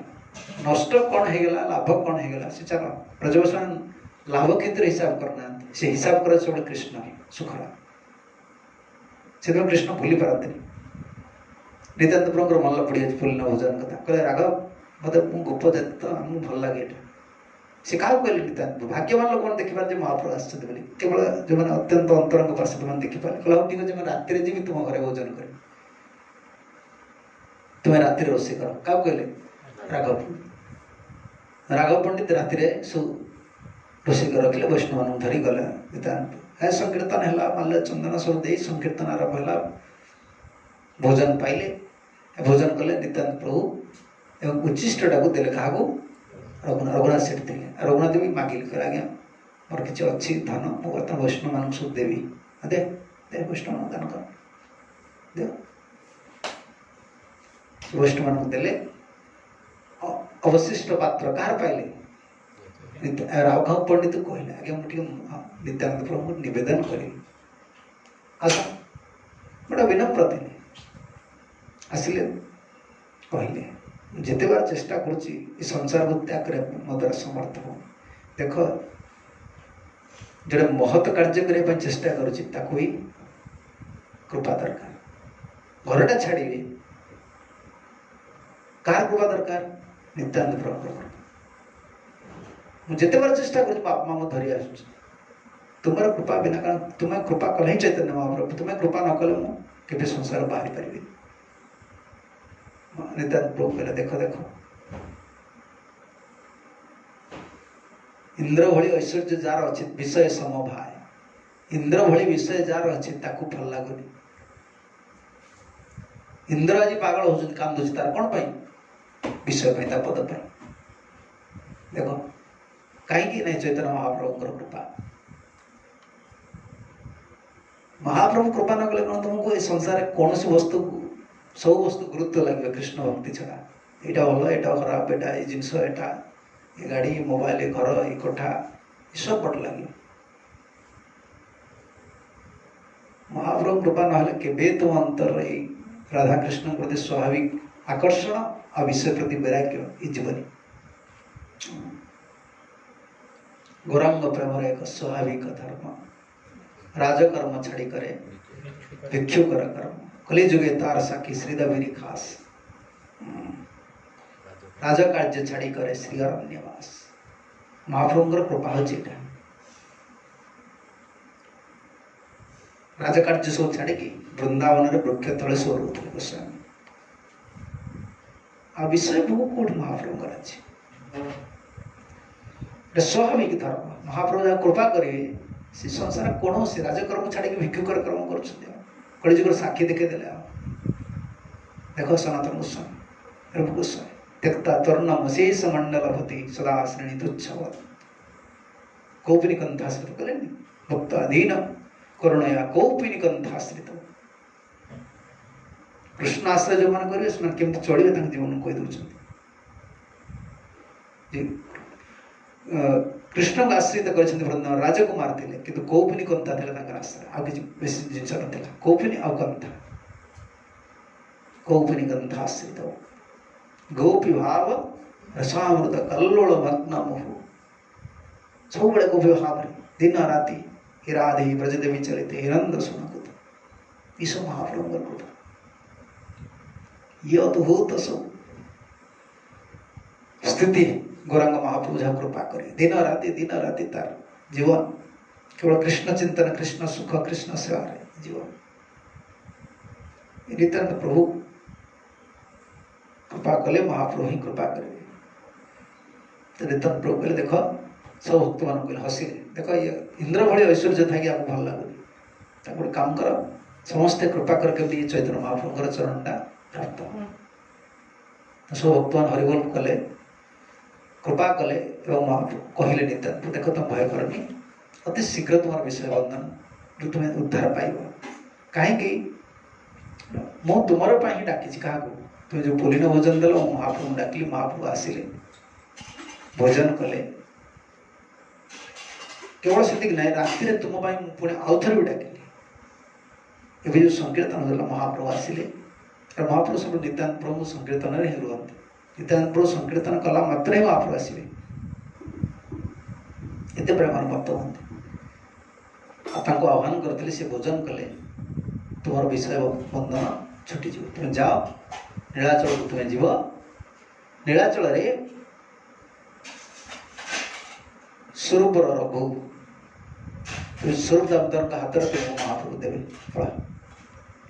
नष्ट कौन होगा लाभ कौन होगा से चल ब्रजभूषण लाभ क्षति हिसाब करना से हिसाब कर सब कृष्ण सुखरा से कृष्ण भूली पारती नित्यानंद प्रभुଙ୍କର मन पड़ी फूलना भोजन कथा कहले राघव मत गोप जाति तो आमको भल लगे से क्या कहले नित्यानंद भाग्यवान लोक देखिपारे महाप्रभु आसछन्ति बोली केवल जो मैंने अत्यंत अंतरंग पार्श्व तुम देखिपारे कहला ठीक अच्छे राति जी तुम घर भोजन कर तुम्हें राति रोषे कर क्या कहले राघव पंडित राति रोषे कर रखिले वैष्णव मान धरी गले नित्यानंद है संकीर्तन है माल्य चंदन सब दे संकीर्तन आरंभ है भोजन पाइले भोजन कले नित्यानंद प्रभु एवं उच्चिष्टा को देले क्या रघुनाथ सेठ थे रघुनाथ भी मागिल कर आज्ञा मोर किसी अच्छी धन मुझे बर्तमान वैष्णव मान सब देवी दे दे वैष्णव मान दान कर दे वैष्णव मान देले अवशिष्ट पात्र कार पाइले राघव पंडित कहले आगे मुझे नित्यानंद प्रभु निवेदन करी आसा बड़ा विनम्र थे आसिले कहले जिते बार चेष्टा करुच्ची संसार को त्याग कर मो द्वारा समर्थ हो देख जो महत कार्य करने चेष्टा करुच्ची ही कृपा दरकार घरटा छाड़ी कार कृपा दरकार नित्यानंद प्रभु मुझे बार चेष्टा कर बाप माँ धरी आस तुम्हारा कृपा बिना कारण तुम्हें कृपा कले ही चैतन्य महाप्रभु तुम्हें कृपा न कले मुझे संसार बाहरी पारि नित्यानंद प्रभु कहले देख देख इंद्र भली ऐश्वर्य जार अच्छी विषय समभाए इंद्र भली विषय जार अच्छी ताकू भल लगुनि इंद्र आज पागल हो कांदुची तार कौन पाई विषय पाई पद पाई देख कहीं नहीं चैतन्य महाप्रभु कृपा महाप्रभु कृपा न कले कौन तुमको संसार कौन सी वस्तु सब वस्तु गुरुत्व लगे कृष्ण भक्ति छड़ा यहाँ भल यहाँ खराब एटा ये जिनस एटा ये गाड़ी मोबाइल घर ये कोठा ये सब पट लगे महाप्रभु कृपा ना के तुम अंतर राधा कृष्ण प्रति स्वाभाविक आकर्षण आ विषय प्रति वैराग्य ये जीवनी गौरांग प्रेम एक स्वाभाविक धर्म राजकर्म छाड़ी करे भिक्षुकर कर्म कली जुगे तार साखी श्रीदबीरी खास राजकार्य छाड़ी करे श्री अरण्यवास महाप्रभुंर कृपा हो राजकार्य सब छाड़ी वृंदावन वृक्ष तले सब रोते गोस्वामी आ विषय भोग कौट महाप्रभुंर अच्छे स्वाभाविक धर्म महाप्रभु जहाँ कृपा करेंगे से संसार कौन से राजकर्म छाड़ी भिक्षुकर कर्म कर साक्षी देखे देले देख सनातन गोस्वामी रघु गोस्वामी त्यक्ता तरुणम शेष मंडलपति सदा श्रेणी तुच्छवत् कौपिनी कंठाश्रित कले भक्त अधीन करुणया कौपिनी कंठाश्रित कृष्ण आश्रय जो मैंने करेंगे से केमती चढ़े जीवन को कहीदे कृष्ण को आश्रित कर वृंदावन राजकुमार थे कि कौपिनी कंथा थे आश्रय आ कि बेस जिनस ना कौपिनी आ कंथा कौपिनी कंथाश्रित गोपी भाव रसामृत कल्लोल मग्न मुहु सब बड़े गोपी भाव दिन राति राधे ब्रजदेवी चलित हिरंद सुनकुत ईश महाप्रभु कृपा ये अद्भुत सब स्थिति गौरांग महाप्रभु जहाँ कृपा करे दिन राति तार जीवन केवल कृष्ण चिंतन कृष्ण सुख कृष्ण सेवा जीवन नित्यानंद प्रभु कृपा कले महाप्रभु ही कृपा करे तो नित्यानंद प्रभु कहले देख सब भक्त मान कहले हसिले देख ये इंद्र भली ऐश्वर्य था कि आपको भल लगुनि गोटे काम कर समस्ते कृपा करके चैतन्य महाप्रभुर चरणटा प्राप्त हो सब भक्त मान हरिबोल कले कृपा कले एवं महाप्रभु कहले नित्यानंद देख तुम भय करनी अति शीघ्र तुम विषय बंधन तुम्हें उद्धार पाइब कहीं मु तुम डाकी क्या तुम जो पुलिन भोजन देल महाप्रभु डाकिली महाप्रभु आसिले भोजन कले केवल से ना राति तुम पुणी आउ थे भी डाकिली एवं जो संकीर्तन होगा महाप्रभु आसिले महाप्रभु सब नित्यानंद प्रभु संकीर्तन ही रुहति नित्यानंद प्रभु संकीर्तन कला मात्र ही महाप्रभु आसवे एत प्रेमानुभक्त हमें आह्वान करते से भोजन कले तुम विषय बंधन छुटी जीव तुम जाओ नीलाचल को तुम जीव नीलाचल स्वरूपर रघु स्वरूप दामोदर का हाथ तुम महाप्रभु देवे पड़ा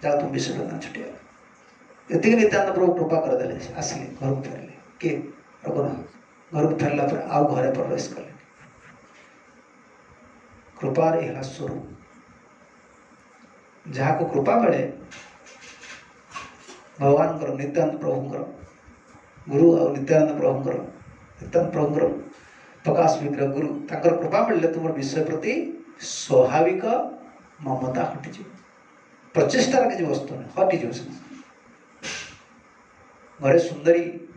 जाओ तुम विषय बंधन छुटिया ये नित्यानंद प्रभु कृपा करदे आसिले घर को फेरले किए रघुनाथ घर को फेरला आउ घरे प्रवेश कले कृपार यह स्वरूप जहाँ को कृपा मिले भगवान कर नित्यानंद प्रभु गुरु और नित्यानंद प्रभु नित्यानंद प्रभु प्रकाश विग्रह गुरु तंकर कृपा मिले तुम विषय प्रति स्वाभाविक ममता हटिज प्रचेषार किसी वस्तु नहीं हटिज घरे सुंदरी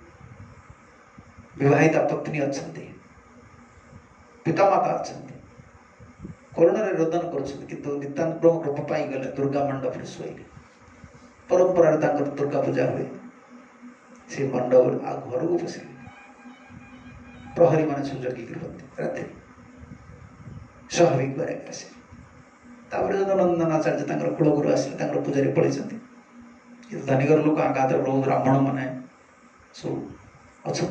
विवाहिता पत्नी अच्छा पितामाता अच्छा करुण रोदन कर नित्यानंद प्रभु कृपा पाई गले दुर्गा मंडप शोले परंपरार दुर्गा पूजा हुए से मंडप आ घर को पशिले प्रहरी मान सुजगी राति स्वाभाविक बारे आसे जो नंदनाचार्य कुलगुरु आसे पूजारी पड़े धनीगर लोक आघात प्रभु ब्राह्मण मैंने सब अच्छा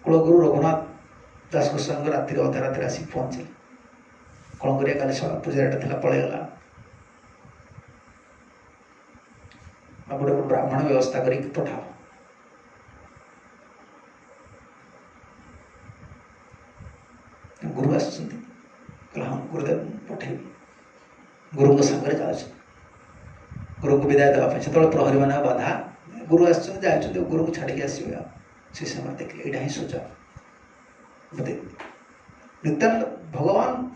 कुलगुरु रघुनाथ दास गोस्वामी राति अधा राति आसिक पहुँचे कौन करिया काली सका पूजारी था पलैगला गोटे ब्राह्मण व्यवस्था कर पठाओ गुरु हाँ गुरुदेव पठेबी गुरु सागर जा गुरु को विदाय देवाई से प्रहरी मैंने बाधा गुरु जा गुरु को छाड़ी आसवे से समय देखिए यहाँ ही सोचा नित्यानंद भगवान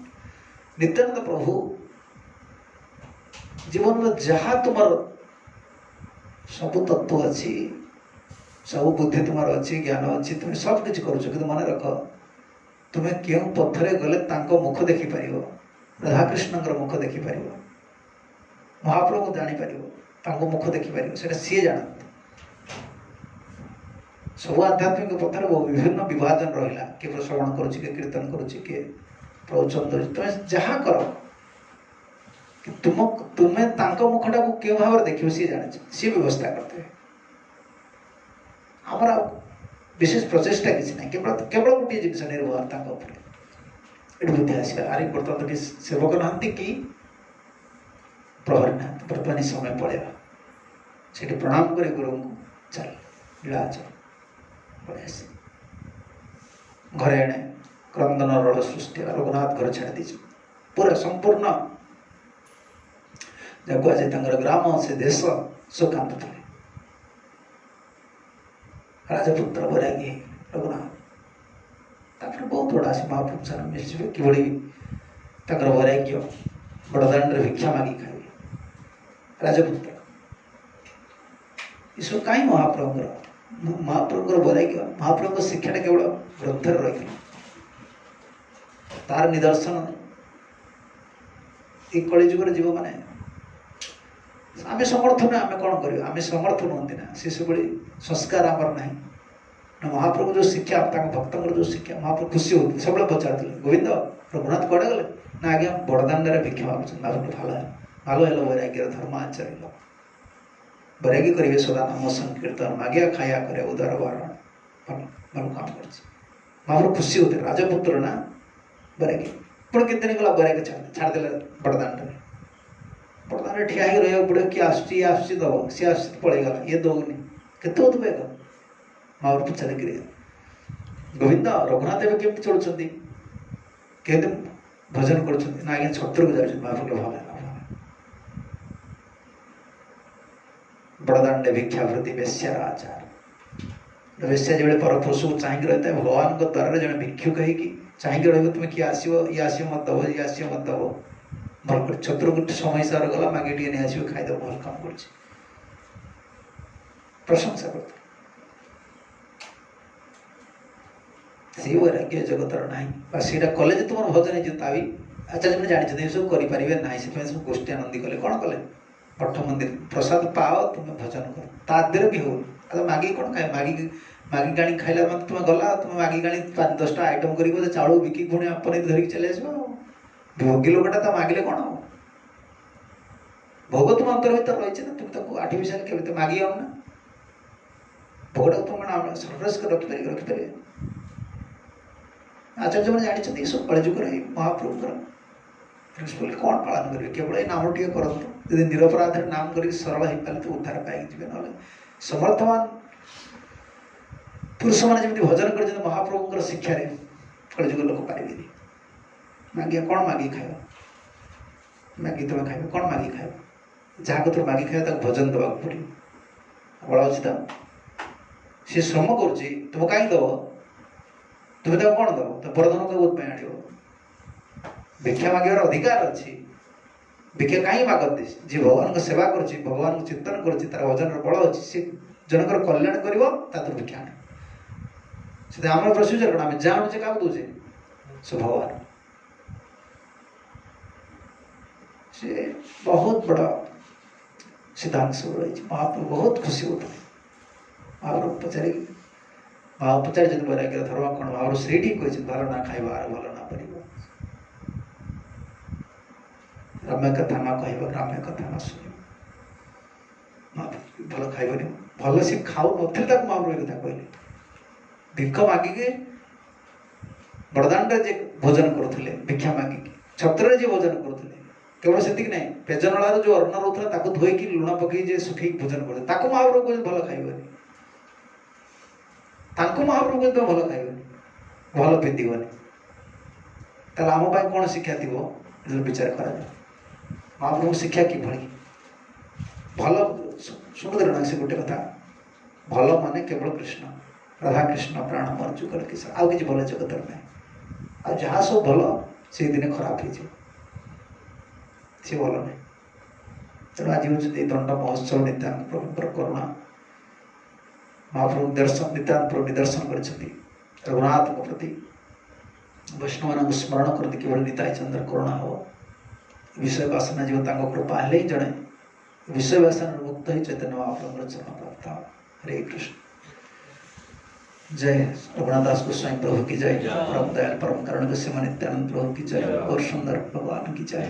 नित्यानंद प्रभु जीवन जहाँ तुम सब तत्व अच्छी सब बुद्धि तुम अच्छी ज्ञान अच्छी तुम सब किसी कर मन रख तुम्हें क्यों पथरे गले मुख देखिपर राधाकृष्ण मुख देखिपर महाप्रभु को जापर मुख देखिपर से सी जानते सब आध्यात्मिक पथर विभिन्न विभाजन रहा किए श्रवण करुच्ची किए कीर्तन करुच्ची किए प्रवचन कर तुम्हें जहाँ कर कि तुम्हें मुखटा को क्यों भाव देखिए सी जाने सी व्यवस्था करते आमर विशेष प्रचेषा किसी ना केवल केवल गोटे जिन निर्भर ये बुद्धि आसला आरे बर्तमान सेवक नहांती कि प्रहरी ना बर्तमान समय पड़ेगा से प्रणाम कर गुरु को चल नीलाचल पड़े घरे एणे क्रंदन रड़ सृष्टि रघुनाथ घर छाड़ दी पूरा संपूर्ण जगुआ ग्राम से देश सब कांदुले राजपुत्र वैरागी रघुनाथ बहुत बड़ा से महाप्रभु सारा मिलଯିवे कि वैराग्य बड़दाण्ड भिक्षा मागी खाए राजपुत्र ये कहीं महाप्रभुर वैराग्य महाप्रभु शिक्षाटा केवल ग्रंथर रही तार निदर्शन ये कलिजुगर जीव माने आम समर्थ ना आम कौन कर आम समर्थ नुहति ना से सब संस्कार आमर ना महाप्रभु जो शिक्षा भक्त जो शिक्षा महाप्रभु खुशी होती सब पचार गोविंद रघुनाथ कड़े गले ना आज्ञा बड़दाण्ड भिक्षा मागुन भाग हेल वैराग्य धर्म आचरिल वैरागी करेंगे सदा नाम संकीर्तन मागिया खाया करे उदार वारण भल काम कर महाप्रभु खुशी होते राजपुत्र ना वैरागी पुणी कितने गला वैराग्य छाड़दे बड़दाण्ड बड़दाण्ड ठिया ही रहा पड़े किए आस दब सी आस पलैगला ये दौनी केत बेग महाप्रभु पचारे गोविंद रघुनाथ एवं केमती चलुंट केमती भजन कर आज्ञा छत्र को जाए महाप्रभु भाव बड़दाण्ड भिक्षावृत्ति वेश्यार आचार वेश्या जो परपुरुष को चाहिए रहता है भगवान द्वारा जन भिक्षुक है कि चाहिए रही तुम्हें किए आसो ये आसो मत दब ये आसो मत दब भल कर छत्र गोटे समय सार गला मागे टी नहीं आसो खाईद भल काम कर प्रशंसा कर वैराग्य जगतर ना सीटा कले तुम भजन होता भी आचार्य मैंने जानते सब करें ना से गोष्ठी आनंदी कले कौन कले मठ मंदिर प्रसाद पाओ तुम्हें भजन कर तादर भी हो मागी कौन खाए मागी मागी गाणी खाइला मतलब तुम गला तुम मागी गाणी 5-10टा आइटम कर चाउल बिकी पुणी अपन धरिक चले आस भोगी लोकटा तो मागिले कौन हो भोग तुम अंतर भर रही ना तुम आर्टिफिशियल के मागी हम ना भोगटा तुम सरप्राइज कर रखिपारे आचार्य मैंने जानते सब कलजुग महाप्रभुर प्रिंसिपल कौन पालन करेंगे केवल नाम टे करते यदि निरपराध नाम कर सरल हो पारे तो उद्धार पाई ना समर्थवान पुरुष मैंने जमी भजन कर महाप्रभुर शिक्षा कलजुग लोक पारे मागिया कौन मागी खाए मागी तुम खाए कौन मागी खाए जहाँ को मागी खाए भजन दबा पड़े बड़ा अच्छी तो सी श्रम कर तुम कहीं दब तुम्हें तो कौन दब तो परधन कौन आण भिक्षा मांगार अधिकार अच्छी भिक्षा कहीं मागती जी भगवान को सेवा कर भगवान को चिंतन कर भजन बल अच्छी सी जनकर कल्याण कर भिक्षा आने से आम प्रोसीजर कौन आम जहाँ क्या दूचे से भगवान से बहुत बड़ा सिद्धांत सब रही महाप्रभु बहुत खुशी होता है महाप्रभु पचारे महाप्रभु पचारे जब वैराग्य धर्म कौन महाप्रभु से कहते भल ना खाइब आर भल ना पड़ रम्य कथा ना कह ग्राम्य कथा ना शुण भल खाइबनी भल से खाऊ नी महाप्रभु कथा कहले भिक्ष मागिके बड़दाण्ड जे भोजन करुले भिक्षा मागिकी छत्र जे भोजन करुले केवल से ना पेजनलार जो अन्न रोला धोईकी लुण पकई सुखी भोजन कर महाप्रभु कह भल खाइबनी महाप्रभु कह भल खाइबनी भल पिंधबनी आम कौन शिक्षा थी विचार कर महाप्रभु शिक्षा कि भल शुणुदेल ना से गोटे कथा भल माने केवल कृष्ण राधा कृष्ण प्राण मर्जु कल किसान आउ कि भल जगत ना आ जहाँ सब भल से दिन खराब हो भल ना तेणु आज हूँ दंड महोत्सव नित्यानंद प्रभुंर करुणा महाप्रभु दर्शन नित्यानंद प्रभु निदर्शन कर रघुनाथ प्रति वैष्णव स्मरण करते किभली निताई चंद्र करुणा हो विषय वासना जीव कृपा हेले ही जड़े विषय वासना मुक्त ही चैतन्य महाप्रभु चरण प्राप्त हरे कृष्ण जय रघुनाथ दास गोस्वामी प्रभु की जय परम दयाल परम करुण नित्यानंद प्रभु की जय और सुंदर भगवान की जय।